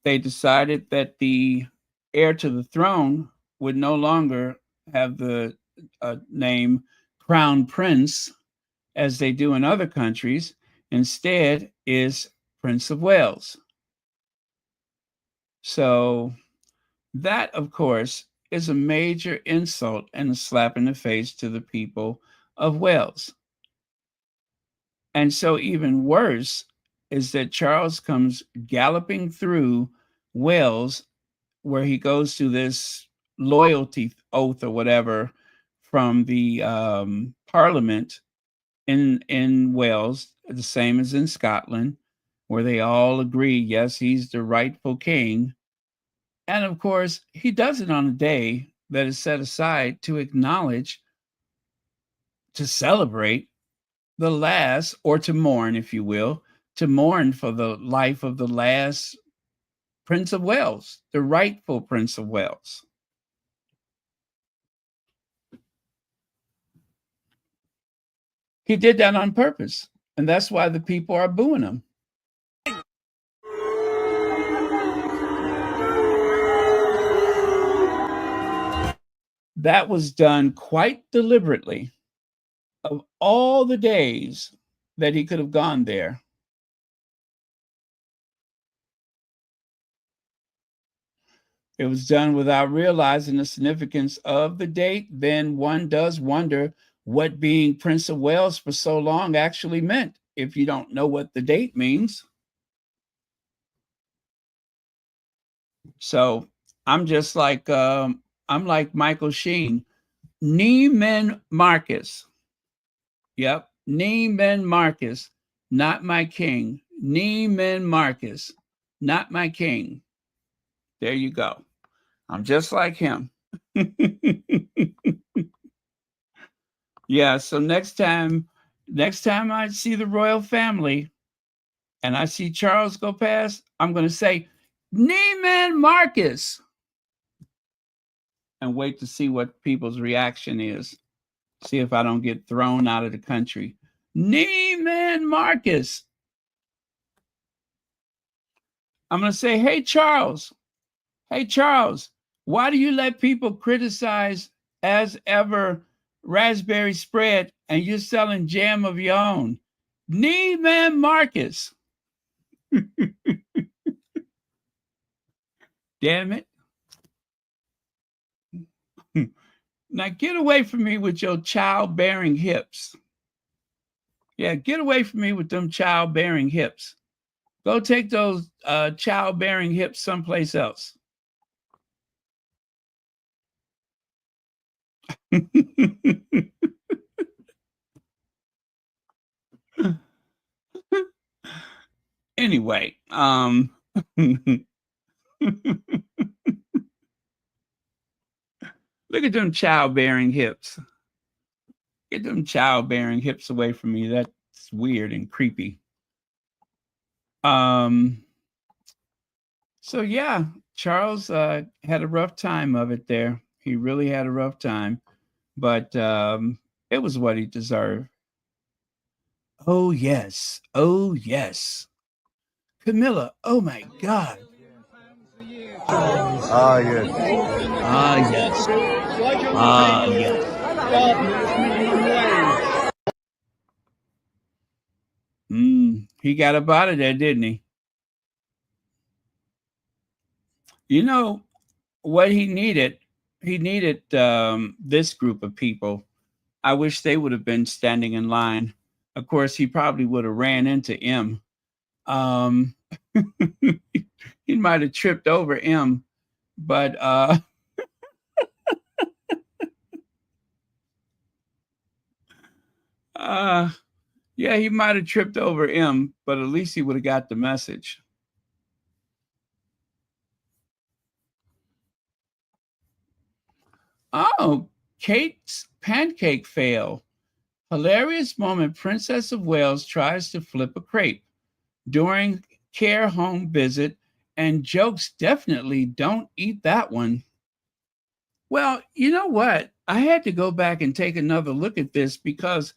they decided that the heir to the throne would no longer have the name Crown Prince as they do in other countries. Instead is Prince of Wales. So that, of course, is a major insult and a slap in the face to the people of Wales. And so even worse is that Charles comes galloping through Wales, where he goes to this loyalty oath or whatever from the Parliament in Wales, the same as in Scotland, where they all agree, yes, he's the rightful king. And of course, he does it on a day that is set aside to acknowledge, to celebrate the last, or to mourn, if you will, to mourn for the life of the last Prince of Wales, the rightful Prince of Wales. He did that on purpose, and that's why the people are booing him. That was done quite deliberately. Of all the days that he could have gone there, it was done without realizing the significance of the date. Then one does wonder what being Prince of Wales for so long actually meant, if you don't know what the date means. So I'm just like, I'm like Michael Sheen. Neiman Marcus. Yep. Neiman Marcus, not my king. Neiman Marcus, not my king. There you go. I'm just like him. Yeah, so next time I see the royal family and I see Charles go past, I'm going to say, Neiman Marcus, and wait to see what people's reaction is. See if I don't get thrown out of the country. Neiman Marcus. I'm going to say, hey, Charles, why do you let people criticize as ever raspberry spread and you're selling jam of your own? Neiman Marcus. Damn it. Now get away from me with your childbearing hips. Yeah, get away from me with them childbearing hips. Go take those childbearing hips someplace else. Anyway, look at them childbearing hips. Get them childbearing hips away from me. That's weird and creepy. So yeah, Charles had a rough time of it there. He really had a rough time, but it was what he deserved. Oh yes, oh yes, Camilla. Oh my God. Ah, yes. Ah yes. Ah yes. He got up out of there, didn't he? You know what he needed? He needed this group of people. I wish they would have been standing in line. Of course, he probably would have ran into M. Um, he might have tripped over M, but yeah, he might have tripped over M, but at least he would have got the message. Oh, Kate's pancake fail. Hilarious moment. Princess of Wales tries to flip a crepe during care home visit, and jokes definitely don't eat that one. Well, you know what? I had to go back and take another look at this because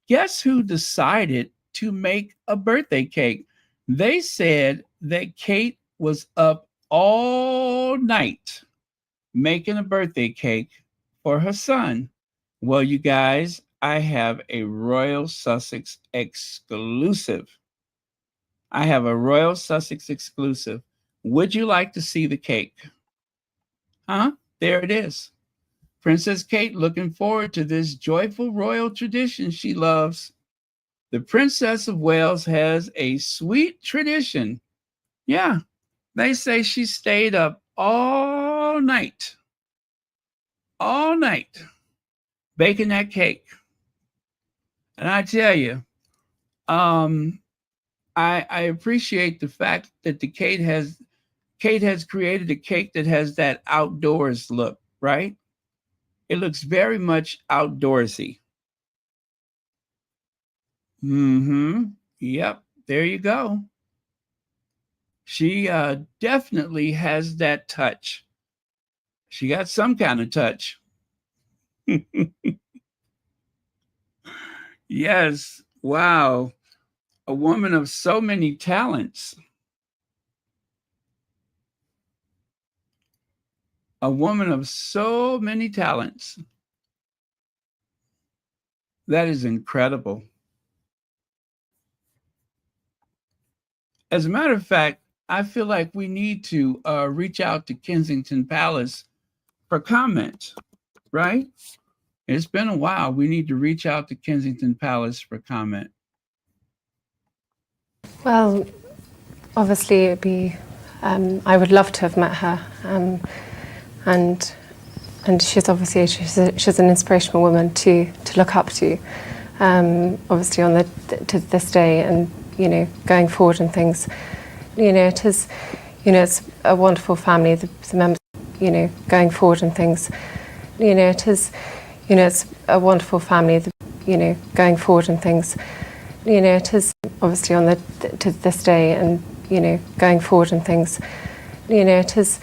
guess who decided to make a birthday cake? They said that Kate was up all night making a birthday cake for her son. Well, you guys, I have a Royal Sussex exclusive. I have a Royal Sussex exclusive. Would you like to see the cake? Huh? There it is. Princess Kate looking forward to this joyful royal tradition she loves. The Princess of Wales has a sweet tradition. Yeah, they say she stayed up all night, baking that cake. And I tell you, I appreciate the fact that Kate has created a cake that has that outdoors look, right? It looks very much outdoorsy. Yep, there you go. She definitely has that touch. She got some kind of touch. Yes, wow. A woman of so many talents. A woman of so many talents. That is incredible. As a matter of fact, I feel like we need to reach out to Kensington Palace for comment, right? It's been a while. We need to reach out to Kensington Palace for comment. Well, obviously it'd be, I would love to have met her, and she's obviously she's an inspirational woman to look up to, obviously to this day, and going forward and things. It is, it's a wonderful family. The members, going forward and things. It is, it's a wonderful family. Going forward and things. It is obviously to this day, and going forward and things. It is,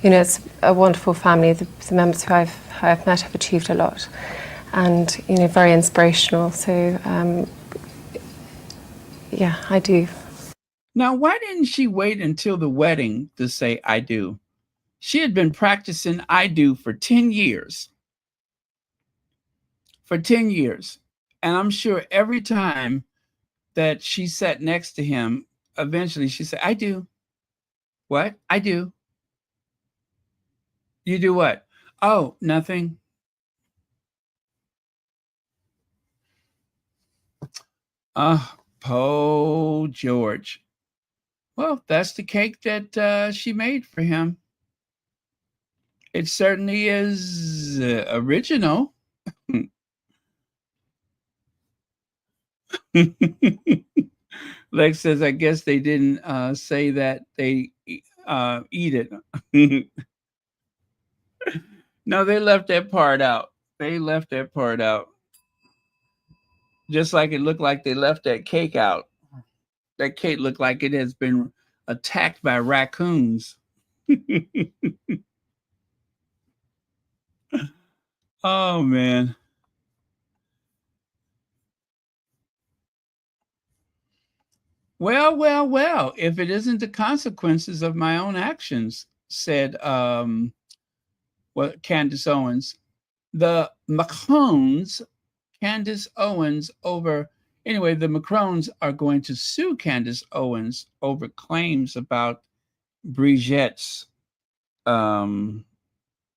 it's a wonderful family. The members who I've met have achieved a lot, and very inspirational. So yeah, I do. Now, why didn't she wait until the wedding to say I do? She had been practicing I do for 10 years. For 10 years. And I'm sure every time that she sat next to him, eventually she said, I do. What? I do. You do what? Oh, nothing. Poe George. Well, that's the cake that she made for him. It certainly is original. Lex says, I guess they didn't say that they eat it. No, they left that part out. They left that part out. Just like it looked like they left that cake out. That cake looked like it has been attacked by raccoons. Oh, man. Well, well, well, if it isn't the consequences of my own actions, said Candace Owens. The Macrons, Candace Owens over anyway, the Macrons are going to sue Candace Owens over claims about Brigette's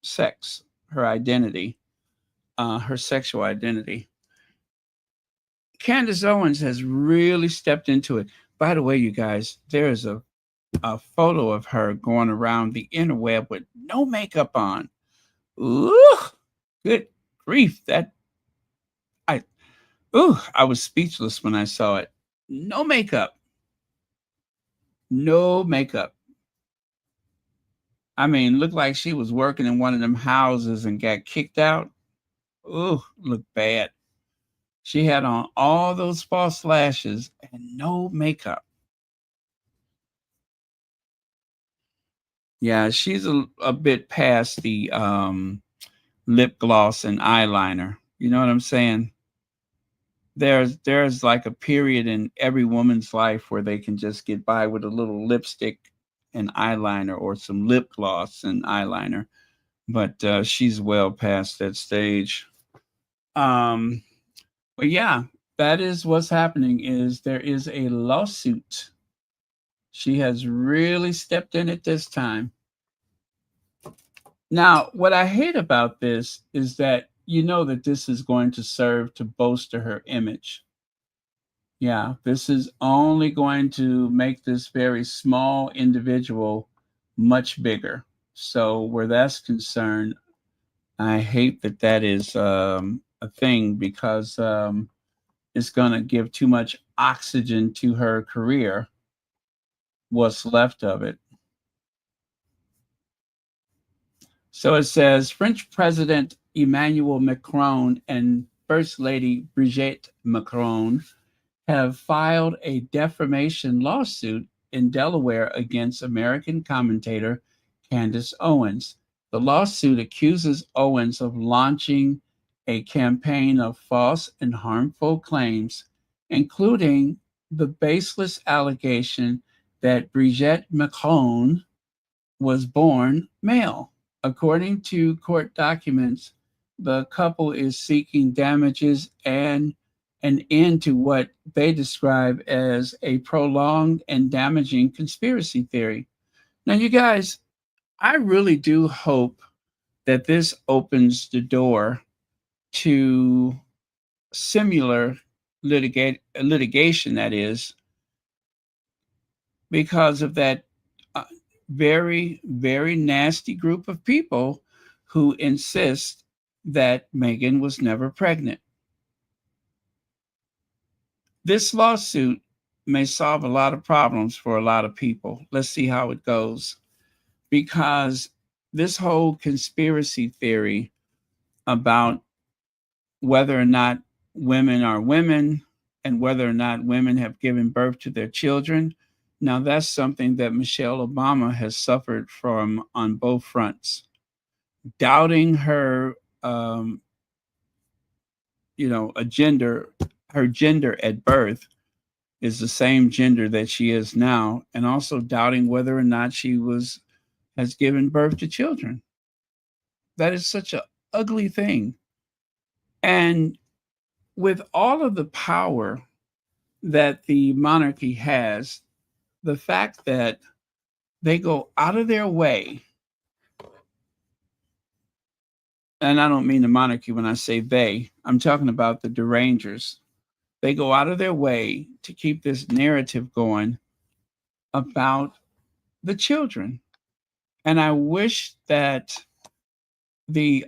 sex, her identity, her sexual identity. Candace Owens has really stepped into it. By the way, you guys, there is a photo of her going around the interweb with no makeup on. Ooh, good grief. I was speechless when I saw it. No makeup. No makeup. I mean, looked like she was working in one of them houses and got kicked out. Ooh, looked bad. She had on all those false lashes and no makeup. Yeah, she's a bit past the lip gloss and eyeliner. You know what I'm saying? There's like a period in every woman's life where they can just get by with a little lipstick and eyeliner or some lip gloss and eyeliner. But she's well past that stage. But yeah, that is what's happening is there is a lawsuit. She has really stepped in it this time. Now, what I hate about this is that you know that this is going to serve to bolster her image. Yeah, this is only going to make this very small individual much bigger. So where that's concerned, I hate that that is a thing because it's going to give too much oxygen to her career, what's left of it. So it says French President Emmanuel Macron and First Lady Brigitte Macron have filed a defamation lawsuit in Delaware against American commentator Candace Owens. The lawsuit accuses Owens of launching a campaign of false and harmful claims, including the baseless allegation that Brigitte Macron was born male. According to court documents, the couple is seeking damages and an end to what they describe as a prolonged and damaging conspiracy theory. Now, you guys, I really do hope that this opens the door to similar litigation, that is, because of that very, very nasty group of people who insist that Meghan was never pregnant. This lawsuit may solve a lot of problems for a lot of people. Let's see how it goes. Because this whole conspiracy theory about whether or not women are women and whether or not women have given birth to their children, now that's something that Michelle Obama has suffered from on both fronts. Doubting her, her gender at birth is the same gender that she is now, and also doubting whether or not she has given birth to children. That is such an ugly thing. And with all of the power that the monarchy has, the fact that they go out of their way, and I don't mean the monarchy when I say they, I'm talking about the derangers. They go out of their way to keep this narrative going about the children. And I wish that the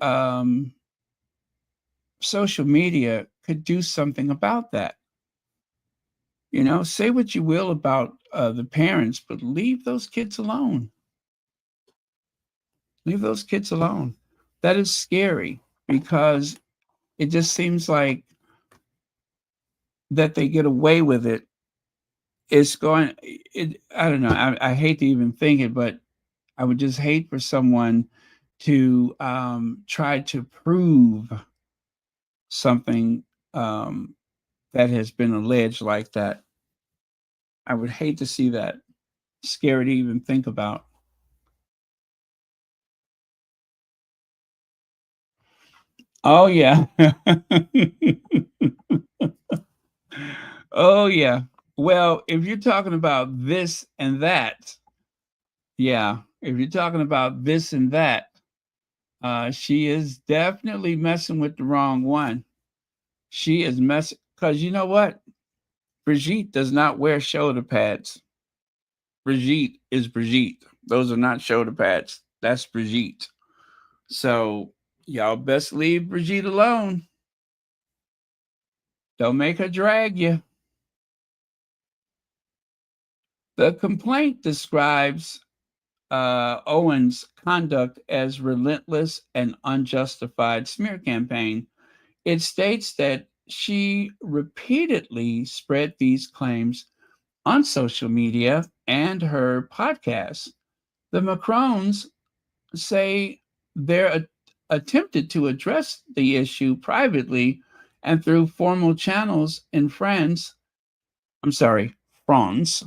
social media could do something about that. You know, say what you will about the parents, but leave those kids alone. Leave those kids alone. That is scary because it just seems like that they get away with it. I don't know. I hate to even think it, but I would just hate for someone to try to prove something that has been alleged like that. I would hate to see that. Scary to even think about. Oh, yeah. Oh, yeah. Well, if you're talking about this and that, yeah, if you're talking about this and that, she is definitely messing with the wrong one. She is messing, because you know what? Brigitte does not wear shoulder pads. Brigitte is Brigitte. Those are not shoulder pads. That's Brigitte. So y'all best leave Brigitte alone. Don't make her drag you. The complaint describes Owen's conduct as relentless and unjustified smear campaign. It states that she repeatedly spread these claims on social media and her podcast. The Macrons say they're attempted to address the issue privately and through formal channels in France. France.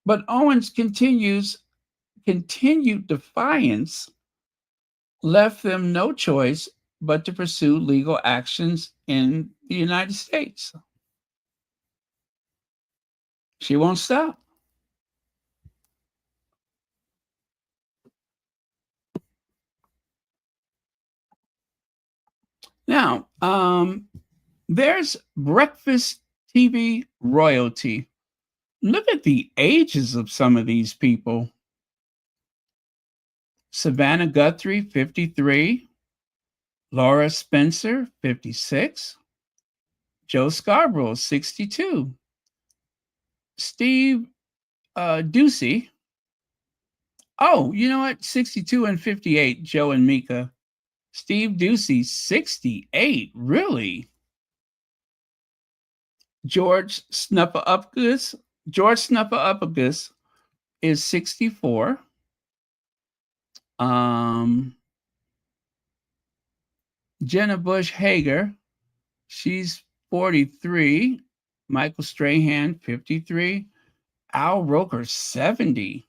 But Owens' continued defiance left them no choice but to pursue legal actions in the United States. She won't stop. Now, there's breakfast TV royalty. Look at the ages of some of these people. Savannah Guthrie, 53. Laura Spencer, 56. Joe Scarborough, 62. Steve Ducey. Oh, you know what? 62 and 58, Joe and Mika. Steve Ducey, 68. Really? George Snuffer-Upgus is 64. Jenna Bush Hager, she's 43. Michael Strahan, 53. Al Roker, 70.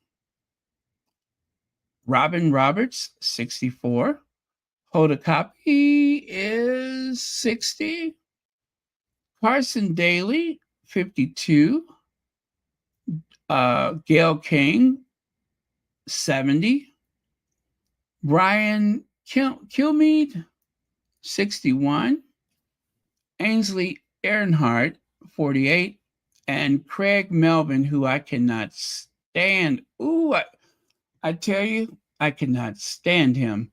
Robin Roberts, 64. Hoda Kotb is 60. Carson Daly, 52. Gail King, 70. Brian Kilmeade, 61. Ainsley Earnhardt, 48. And Craig Melvin, who I cannot stand. Ooh, I tell you, I cannot stand him.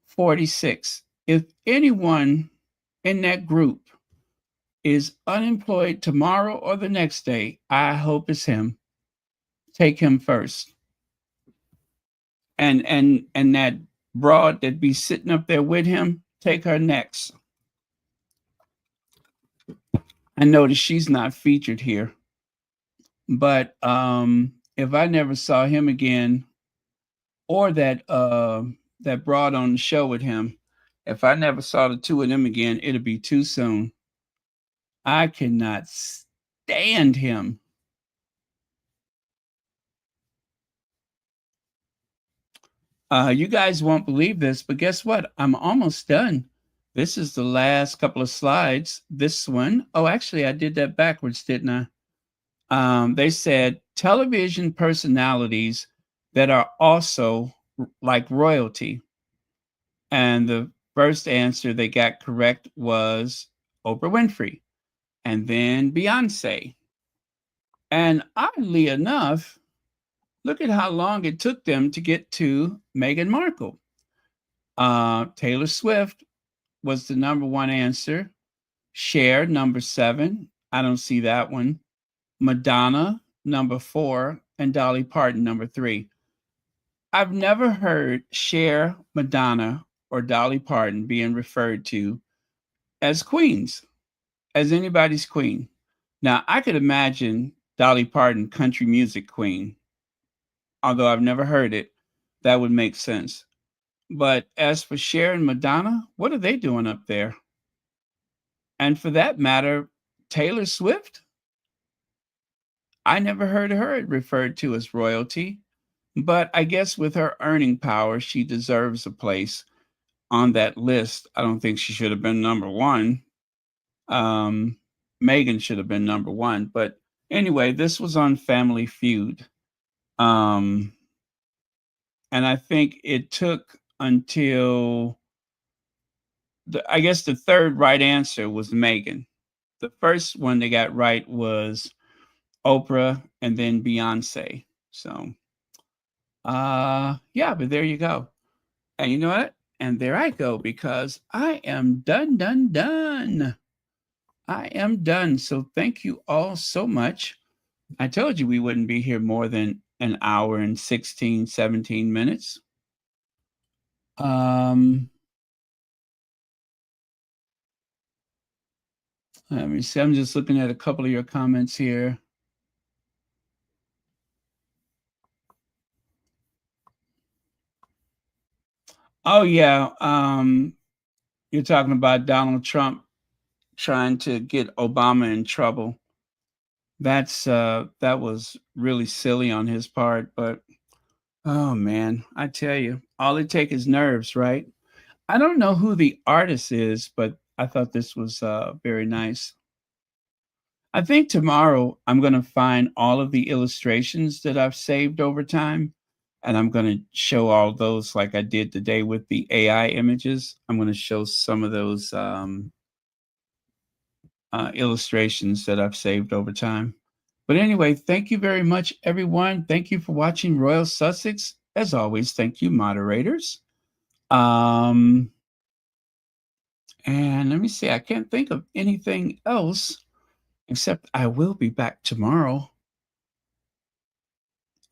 46. If anyone in that group is unemployed tomorrow or the next day, I hope it's him. Take him first. And that broad that be sitting up there with him, take her next. I noticed she's not featured here. But if I never saw him again, or that broad on the show with him, if I never saw the two of them again, it'll be too soon. I cannot stand him. You guys won't believe this, but guess what? I'm almost done. This is the last couple of slides. This one, oh, actually, I did that backwards, didn't I? They said television personalities that are also like royalty. And the first answer they got correct was Oprah Winfrey, and then Beyonce. And oddly enough, look at how long it took them to get to Meghan Markle. Taylor Swift was the number one answer. Cher, number 7. I don't see that one. Madonna, number 4. And Dolly Parton, number 3. I've never heard Cher, Madonna, or Dolly Parton being referred to as queens, as anybody's queen. Now, I could imagine Dolly Parton, country music queen. although I've never heard it, that would make sense. But as for Cher and Madonna, what are they doing up there? And for that matter, Taylor Swift, I never heard her referred to as royalty. But I guess with her earning power, she deserves a place on that list. I don't think she should have been number one. Meghan should have been number one. But anyway, this was on Family Feud. And I think it took until I guess the third right answer was Meghan. The first one they got right was Oprah and then Beyonce. So, yeah, but there you go. And you know what? And there I go because I am done. I am done. So thank you all so much. I told you we wouldn't be here more than an hour and 16, 17 minutes. Let me see. I'm just looking at a couple of your comments here. Oh, yeah. You're talking about Donald Trump trying to get Obama in trouble. That was really silly on his part, but oh man, I tell you, all it takes is nerves, right? I don't know who the artist is, but I thought this was very nice. I think tomorrow I'm going to find all of the illustrations that I've saved over time, and I'm going to show all those like I did today with the AI images. I'm going to show some of those illustrations that I've saved over time. But anyway, thank you very much, everyone. Thank you for watching Royal Sussex. As always, thank you, moderators. And let me see, I can't think of anything else except I will be back tomorrow.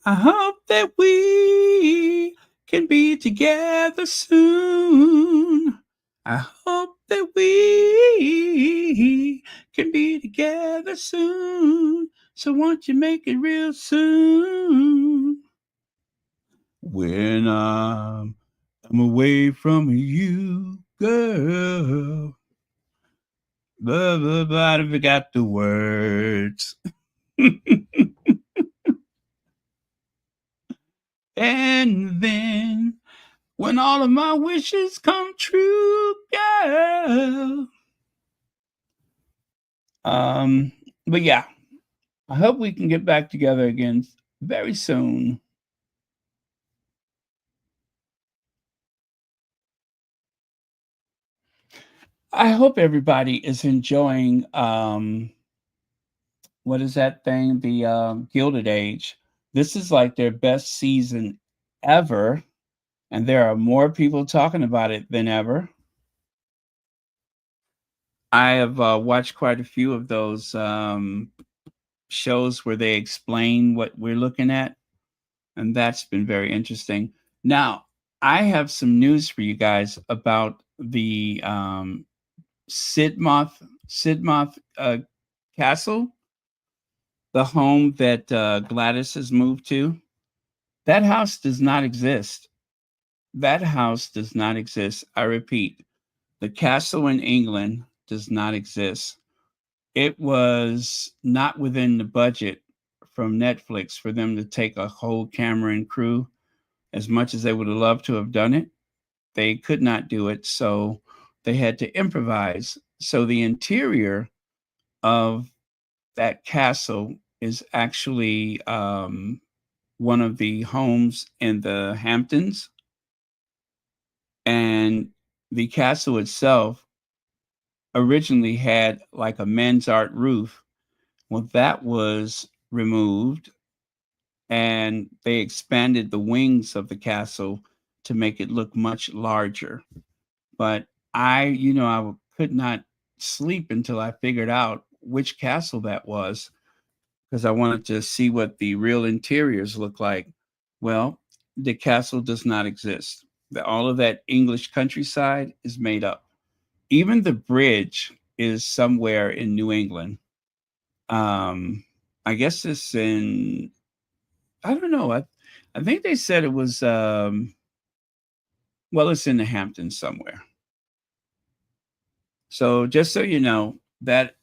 I hope that we can be together soon. I hope that we can be together soon. So won't you make it real soon? When I'm away from you, girl. Blah, blah, blah, I forgot the words. And then when all of my wishes come true, girl. But yeah, I hope we can get back together again very soon. I hope everybody is enjoying what is that thing? The Gilded Age. This is like their best season ever, and there are more people talking about it than ever. I have watched quite a few of those shows where they explain what we're looking at, and that's been very interesting. Now, I have some news for you guys about the Sidmoth Castle, the home that Gladys has moved to. That house does not exist. That house does not exist. I repeat, the castle in England does not exist. It was not within the budget from Netflix for them to take a whole camera and crew. As much as they would have loved to have done it, they could not do it. So they had to improvise. So the interior of that castle is actually one of the homes in the Hamptons. And the castle itself originally had like a men's art roof. Well, that was removed and they expanded the wings of the castle to make it look much larger. But I could not sleep until I figured out which castle that was because I wanted to see what the real interiors look like. Well, the castle does not exist. All of that English countryside is made up. Even the bridge is somewhere in New England. I guess it's in, I don't know. I I think they said it was, well, it's in the Hamptons somewhere. So just so you know, that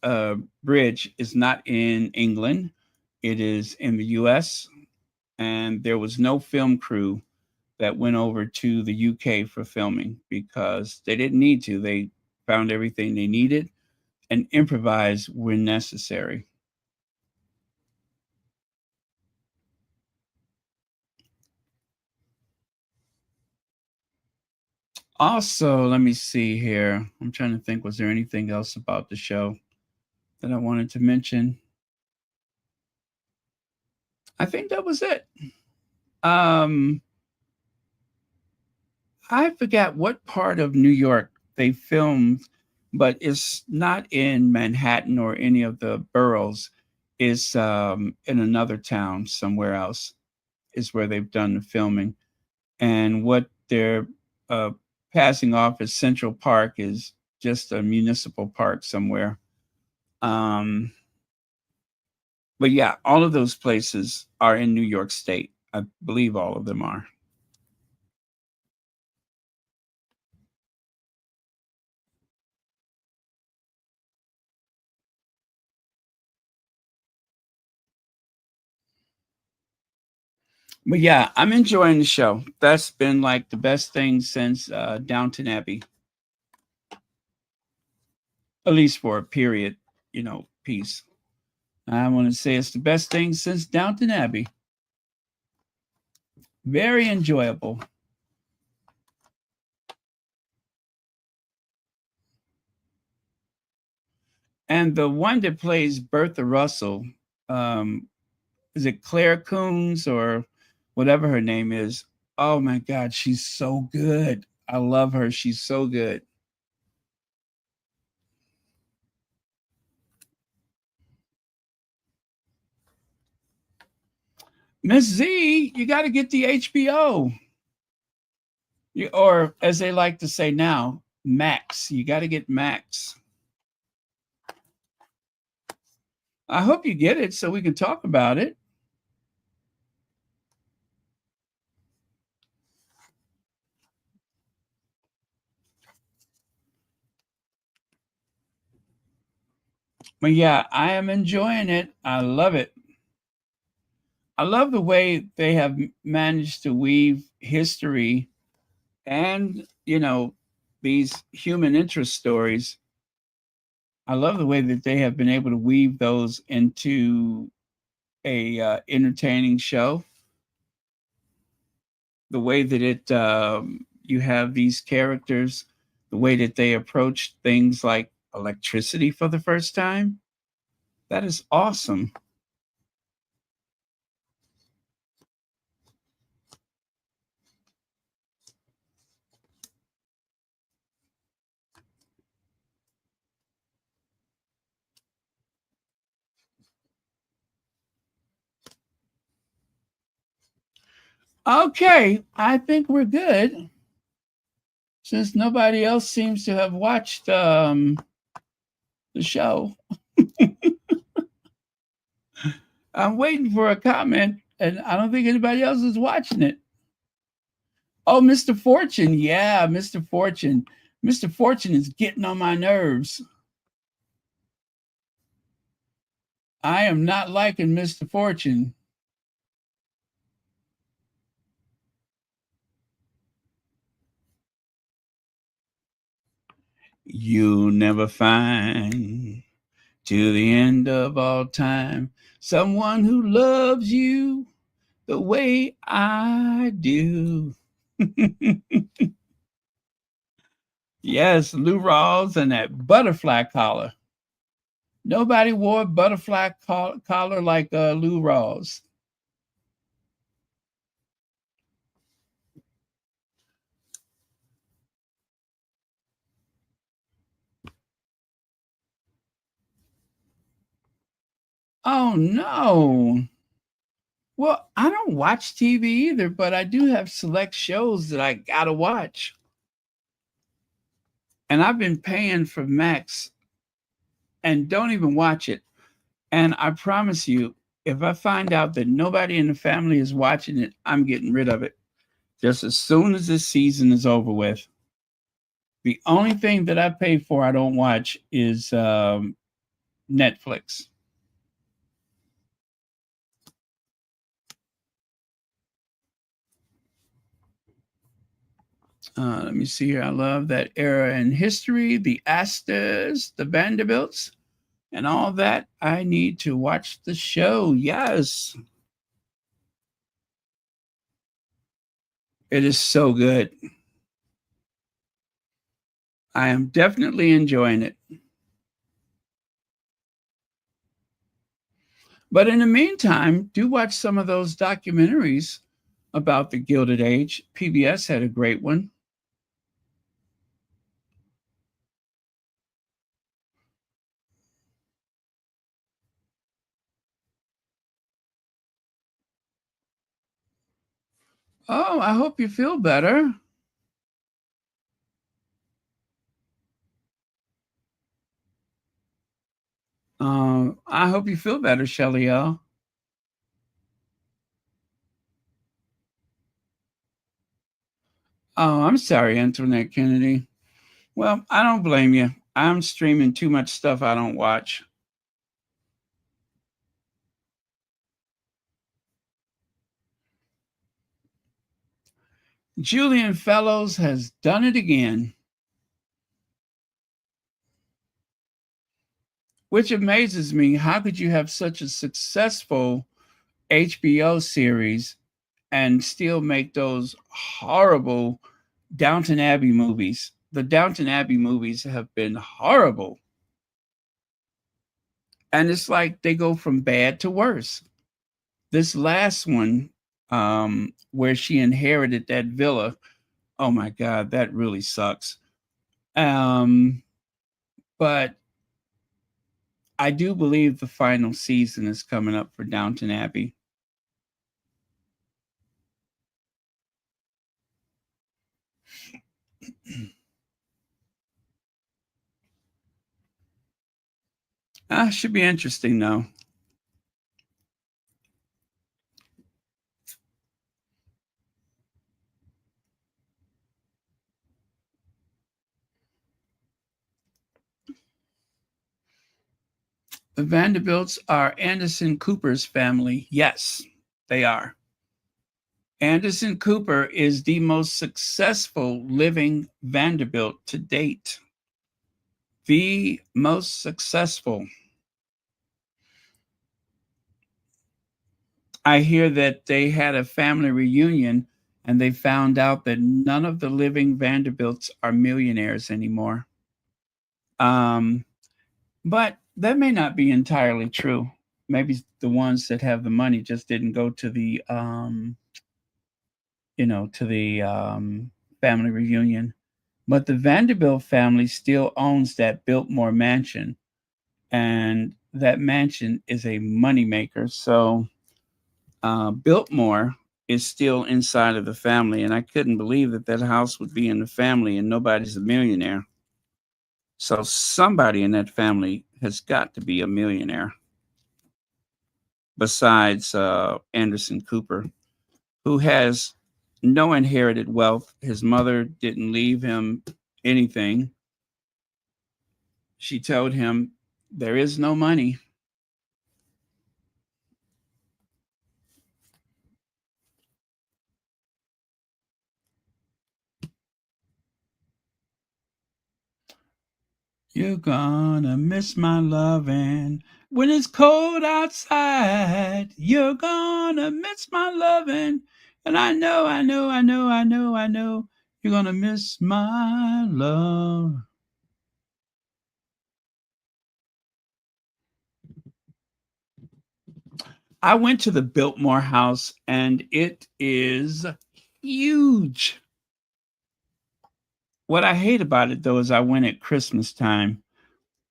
bridge is not in England. It is in the US. And there was no film crew that went over to the UK for filming because they didn't need to. They found everything they needed and improvised when necessary. Also, let me see here. I'm trying to think, was there anything else about the show that I wanted to mention? I think that was it. I forgot what part of New York they filmed, but it's not in Manhattan or any of the boroughs. It's in another town somewhere else is where they've done the filming. And what they're uh, passing off as Central Park is just a municipal park somewhere. But yeah, all of those places are in New York State. I believe all of them are. But yeah, I'm enjoying the show. That's been like the best thing since Downton Abbey, at least for a period, piece. I want to say it's the best thing since Downton Abbey. Very enjoyable. And the one that plays Bertha Russell, is it Claire Coons or whatever her name is? Oh my God, she's so good. I love her. She's so good. Miss Z, you got to get the HBO. Or as they like to say now, Max. You got to get Max. I hope you get it so we can talk about it. But yeah, I am enjoying it. I love it. I love the way they have managed to weave history and, these human interest stories. I love the way that they have been able to weave those into a entertaining show. The way that you have these characters, the way that they approach things like electricity for the first time, that is awesome. Okay, I think we're good. Since nobody else seems to have watched the show, I'm waiting for a comment, and I don't think anybody else is watching it. Oh, Mr. Fortune. Yeah, Mr. Fortune. Mr. Fortune is getting on my nerves. I am not liking Mr. Fortune. You'll never find to the end of all time someone who loves you the way I do. Yes, Lou Rawls and that butterfly collar. Nobody wore a butterfly collar like Lou Rawls. Oh no. Well, I don't watch TV either, but I do have select shows that I gotta watch. And I've been paying for Max and don't even watch it. And I promise you, If I find out that nobody in the family is watching it, I'm getting rid of it just as soon as this season is over with. The only thing that I pay for I don't watch is Netflix. Let me see here. I love that era in history, the Astors, the Vanderbilts, and all that. I need to watch the show. Yes. It is so good. I am definitely enjoying it. But in the meantime, do watch some of those documentaries about the Gilded Age. PBS had a great one. Oh, I hope you feel better. I hope you feel better, Shelly L. Oh, I'm sorry, Antoinette Kennedy. Well, I don't blame you. I'm streaming too much stuff I don't watch. Julian Fellows has done it again, which amazes me. How could you have such a successful HBO series and still make those horrible Downton Abbey movies? The Downton Abbey movies have been horrible. And it's like they go from bad to worse. This last one, where she inherited that villa, oh my God, that really sucks. But I do believe the final season is coming up for Downton Abbey. Should be interesting, though. The Vanderbilts are Anderson Cooper's family. Yes, they are. Anderson Cooper is the most successful living Vanderbilt to date. The most successful. I hear that they had a family reunion and they found out that none of the living Vanderbilts are millionaires anymore. But that may not be entirely true. Maybe the ones that have the money just didn't go to the family reunion. But the Vanderbilt family still owns that Biltmore mansion, and that mansion is a moneymaker. So Biltmore is still inside of the family, and I couldn't believe that house would be in the family and nobody's a millionaire. So somebody in that family has got to be a millionaire besides Anderson Cooper, who has no inherited wealth. His mother didn't leave him anything. She told him, there is no money. You're gonna miss my loving when it's cold outside. You're gonna miss my loving. And I know, you're gonna miss my love. I went to the Biltmore house and it is huge. What I hate about it, though, is I went at Christmas time.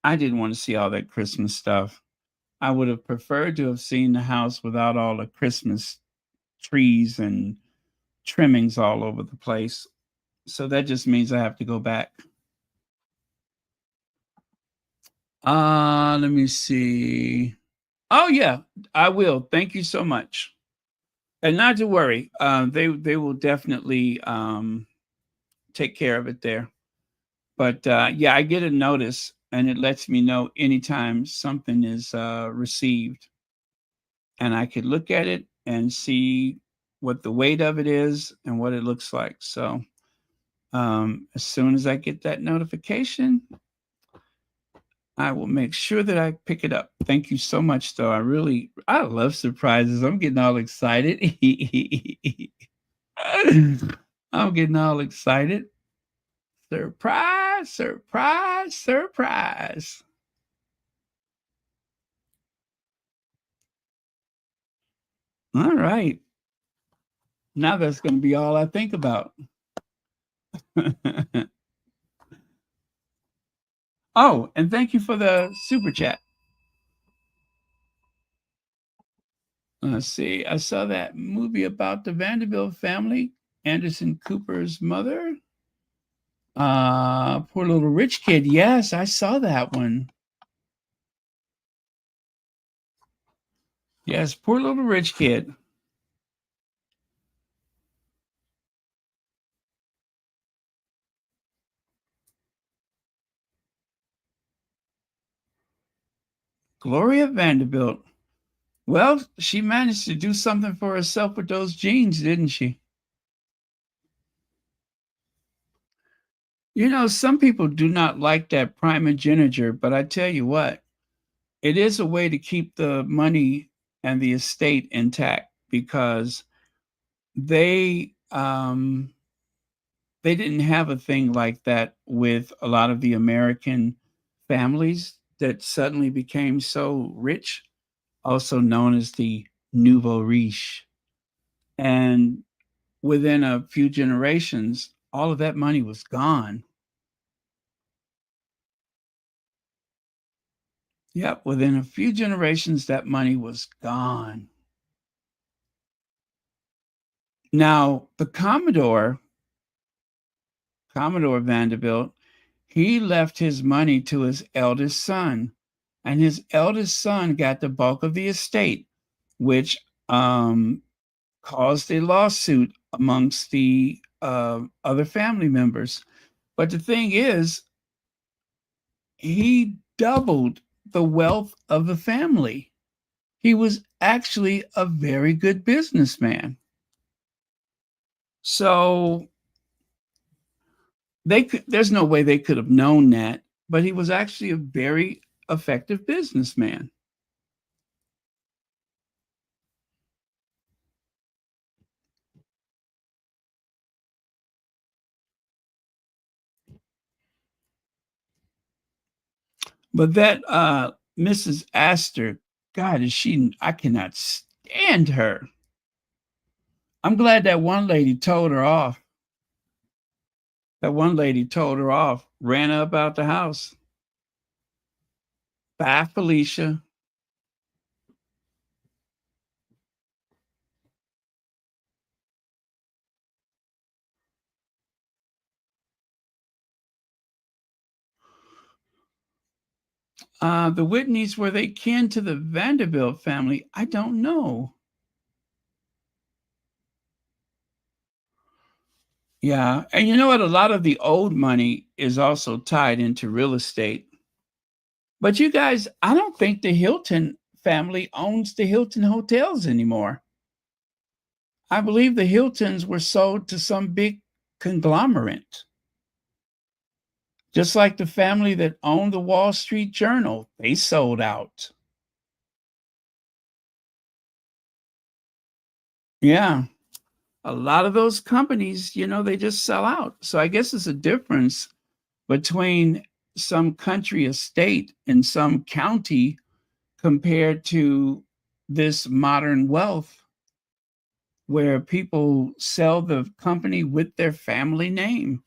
I didn't want to see all that Christmas stuff. I would have preferred to have seen the house without all the Christmas trees and trimmings all over the place. So that just means I have to go back. Let me see. Oh yeah, I will. Thank you so much. And not to worry, they will definitely take care of it there. But yeah, I get a notice, and it lets me know anytime something is received, and I could look at it and see what the weight of it is and what it looks like. So as soon as I get that notification, I will make sure that I pick it up. Thank you so much, though. I love surprises. I'm getting all excited. I'm getting all excited. Surprise, surprise, surprise. All right. Now that's going to be all I think about. Oh, and thank you for the super chat. Let's see. I saw that movie about the Vanderbilt family, Anderson Cooper's mother. Poor little rich kid. Yes, I saw that one. Yes, poor little rich kid. Gloria Vanderbilt. Well, she managed to do something for herself with those genes, didn't she? You know, some people do not like that primogeniture, but I tell you what, it is a way to keep the money and the estate intact because they they didn't have a thing like that with a lot of the American families that suddenly became so rich, also known as the nouveau riche. And within a few generations, all of that money was gone. Yep, within a few generations, that money was gone. Now, the Commodore Vanderbilt, he left his money to his eldest son, and his eldest son got the bulk of the estate, which caused a lawsuit amongst the other family members. But the thing is, he doubled the wealth of the family. He was actually a very good businessman. So there's no way they could have known that, but he was actually a very effective businessman. But that Mrs. Astor, God, I cannot stand her. I'm glad that one lady told her off. That one lady told her off, ran her up out the house. Bye, Felicia. The Whitneys, were they kin to the Vanderbilt family? I don't know. Yeah. And you know what? A lot of the old money is also tied into real estate. But you guys, I don't think the Hilton family owns the Hilton hotels anymore. I believe the Hiltons were sold to some big conglomerate. Just like the family that owned the Wall Street Journal, they sold out. Yeah. A lot of those companies, they just sell out. So I guess it's a difference between some country estate in some county compared to this modern wealth where people sell the company with their family name.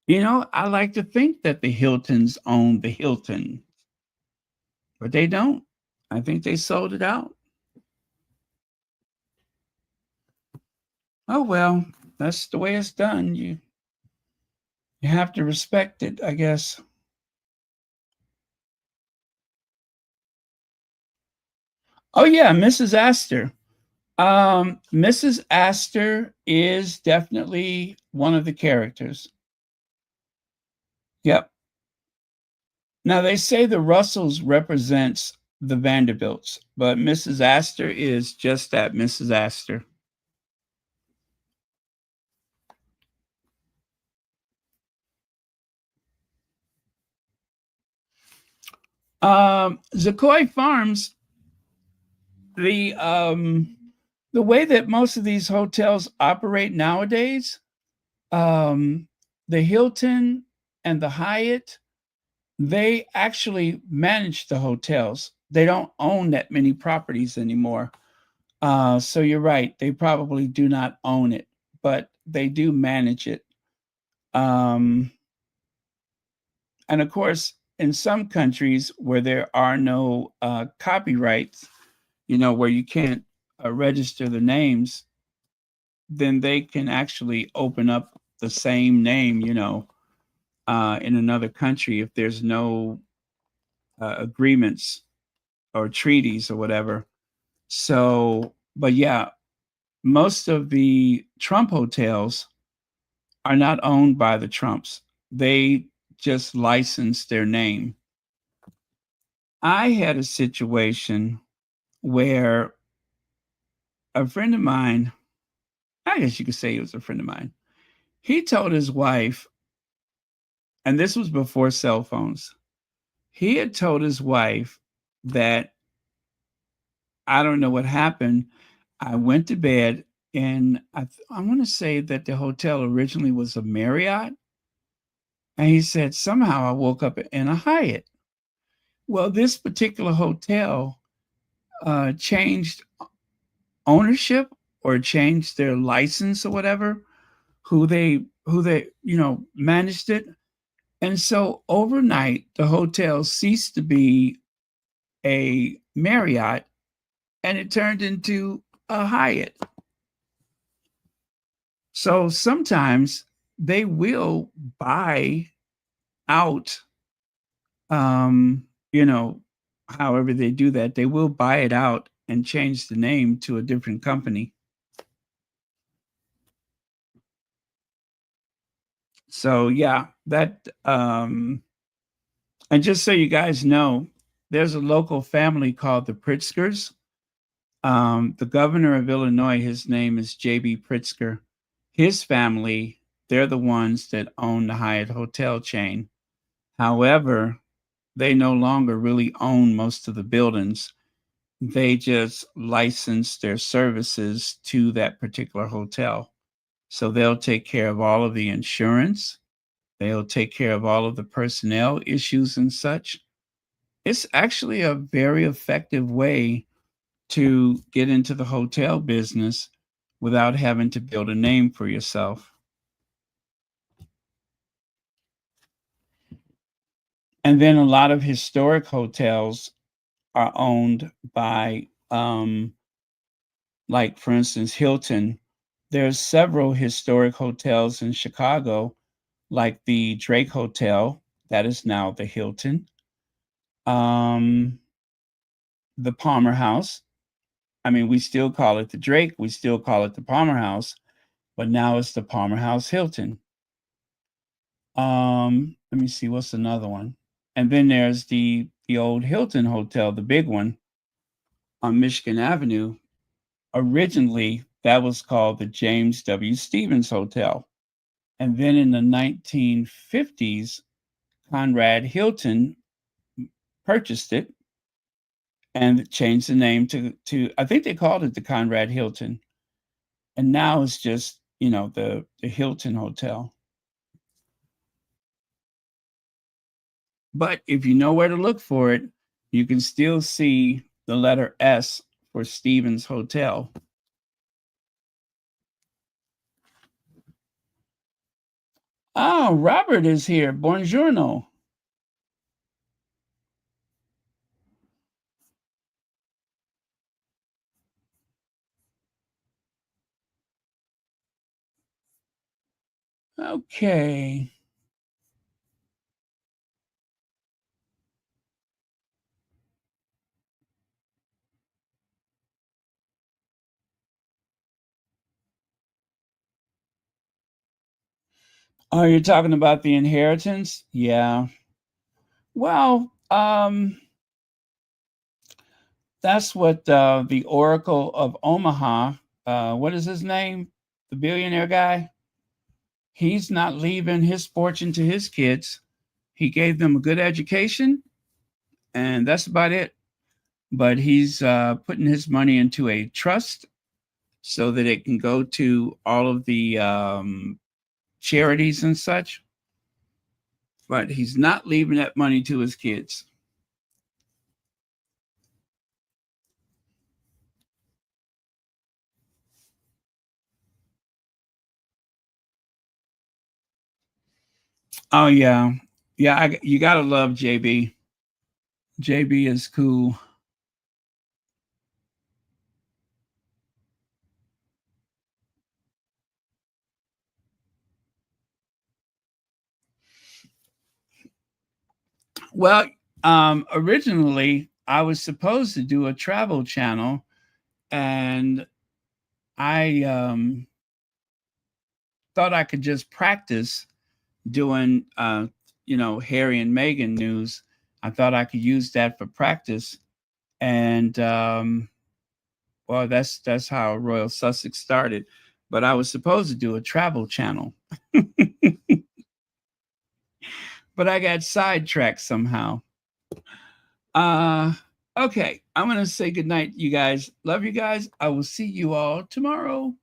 I like to think that the Hiltons own the Hilton, but they don't. I think they sold it out. Oh, well, that's the way it's done. You have to respect it, I guess. Oh yeah, Mrs. Astor. Mrs. Astor is definitely one of the characters. Yep. Now they say the Russells represents the Vanderbilts, but Mrs. Astor is just that, Mrs. Astor. Zakoy Farms, the way that most of these hotels operate nowadays, the Hilton and the Hyatt, they actually manage the hotels. They don't own that many properties anymore. So you're right. They probably do not own it, but they do manage it. And of course, in some countries where there are no copyrights, where you can't register the names, then they can actually open up the same name, in another country if there's no agreements or treaties or whatever. So, but yeah, most of the Trump hotels are not owned by the Trumps. They just license their name. I had a situation where a friend of mine, I guess you could say he was a friend of mine, he told his wife, and this was before cell phones, he had told his wife that I don't know what happened. I went to bed and I want to say that the hotel originally was a Marriott. And he said, somehow I woke up in a Hyatt. Well, this particular hotel changed ownership or changed their license or whatever, who they managed it. And so overnight, the hotel ceased to be a Marriott and it turned into a Hyatt. So sometimes they will buy out, you know, however they do that, they will buy it out and change the name to a different company. So yeah, that and just so you guys know, there's a local family called the Pritzkers. The governor of Illinois, his name is J.B. Pritzker. His family, they're the ones that own the Hyatt hotel chain. However, they no longer really own most of the buildings. They just license their services to that particular hotel. So they'll take care of all of the insurance. They'll take care of all of the personnel issues and such. It's actually a very effective way to get into the hotel business without having to build a name for yourself. And then a lot of historic hotels are owned by, like, for instance, Hilton. There's several historic hotels in Chicago, like the Drake Hotel, that is now the Hilton. The Palmer House. I mean, we still call it the Drake, we still call it the Palmer House, but now it's the Palmer House Hilton. Let me see, what's another one? And then there's the old Hilton Hotel, the big one on Michigan Avenue. Originally, that was called the James W. Stevens Hotel. And then in the 1950s, Conrad Hilton purchased it and changed the name to I think they called it the Conrad Hilton. And now it's just, the Hilton Hotel. But if you know where to look for it, you can still see the letter S for Stevens Hotel. Oh, Robert is here. Buongiorno. Okay. Oh, you're talking about the inheritance? Yeah. Well, that's what the Oracle of Omaha, what is his name? The billionaire guy? He's not leaving his fortune to his kids. He gave them a good education, and that's about it. But he's putting his money into a trust so that it can go to all of the charities and such. But he's not leaving that money to his kids. Oh yeah, yeah. You gotta love JB. JB is cool. Well, originally I was supposed to do a travel channel, and I thought I could just practice doing, Harry and Meghan news. I thought I could use that for practice, and well, that's how Royal Sussex started. But I was supposed to do a travel channel, but I got sidetracked somehow. Okay, I'm gonna say goodnight, you guys. Love you guys. I will see you all tomorrow.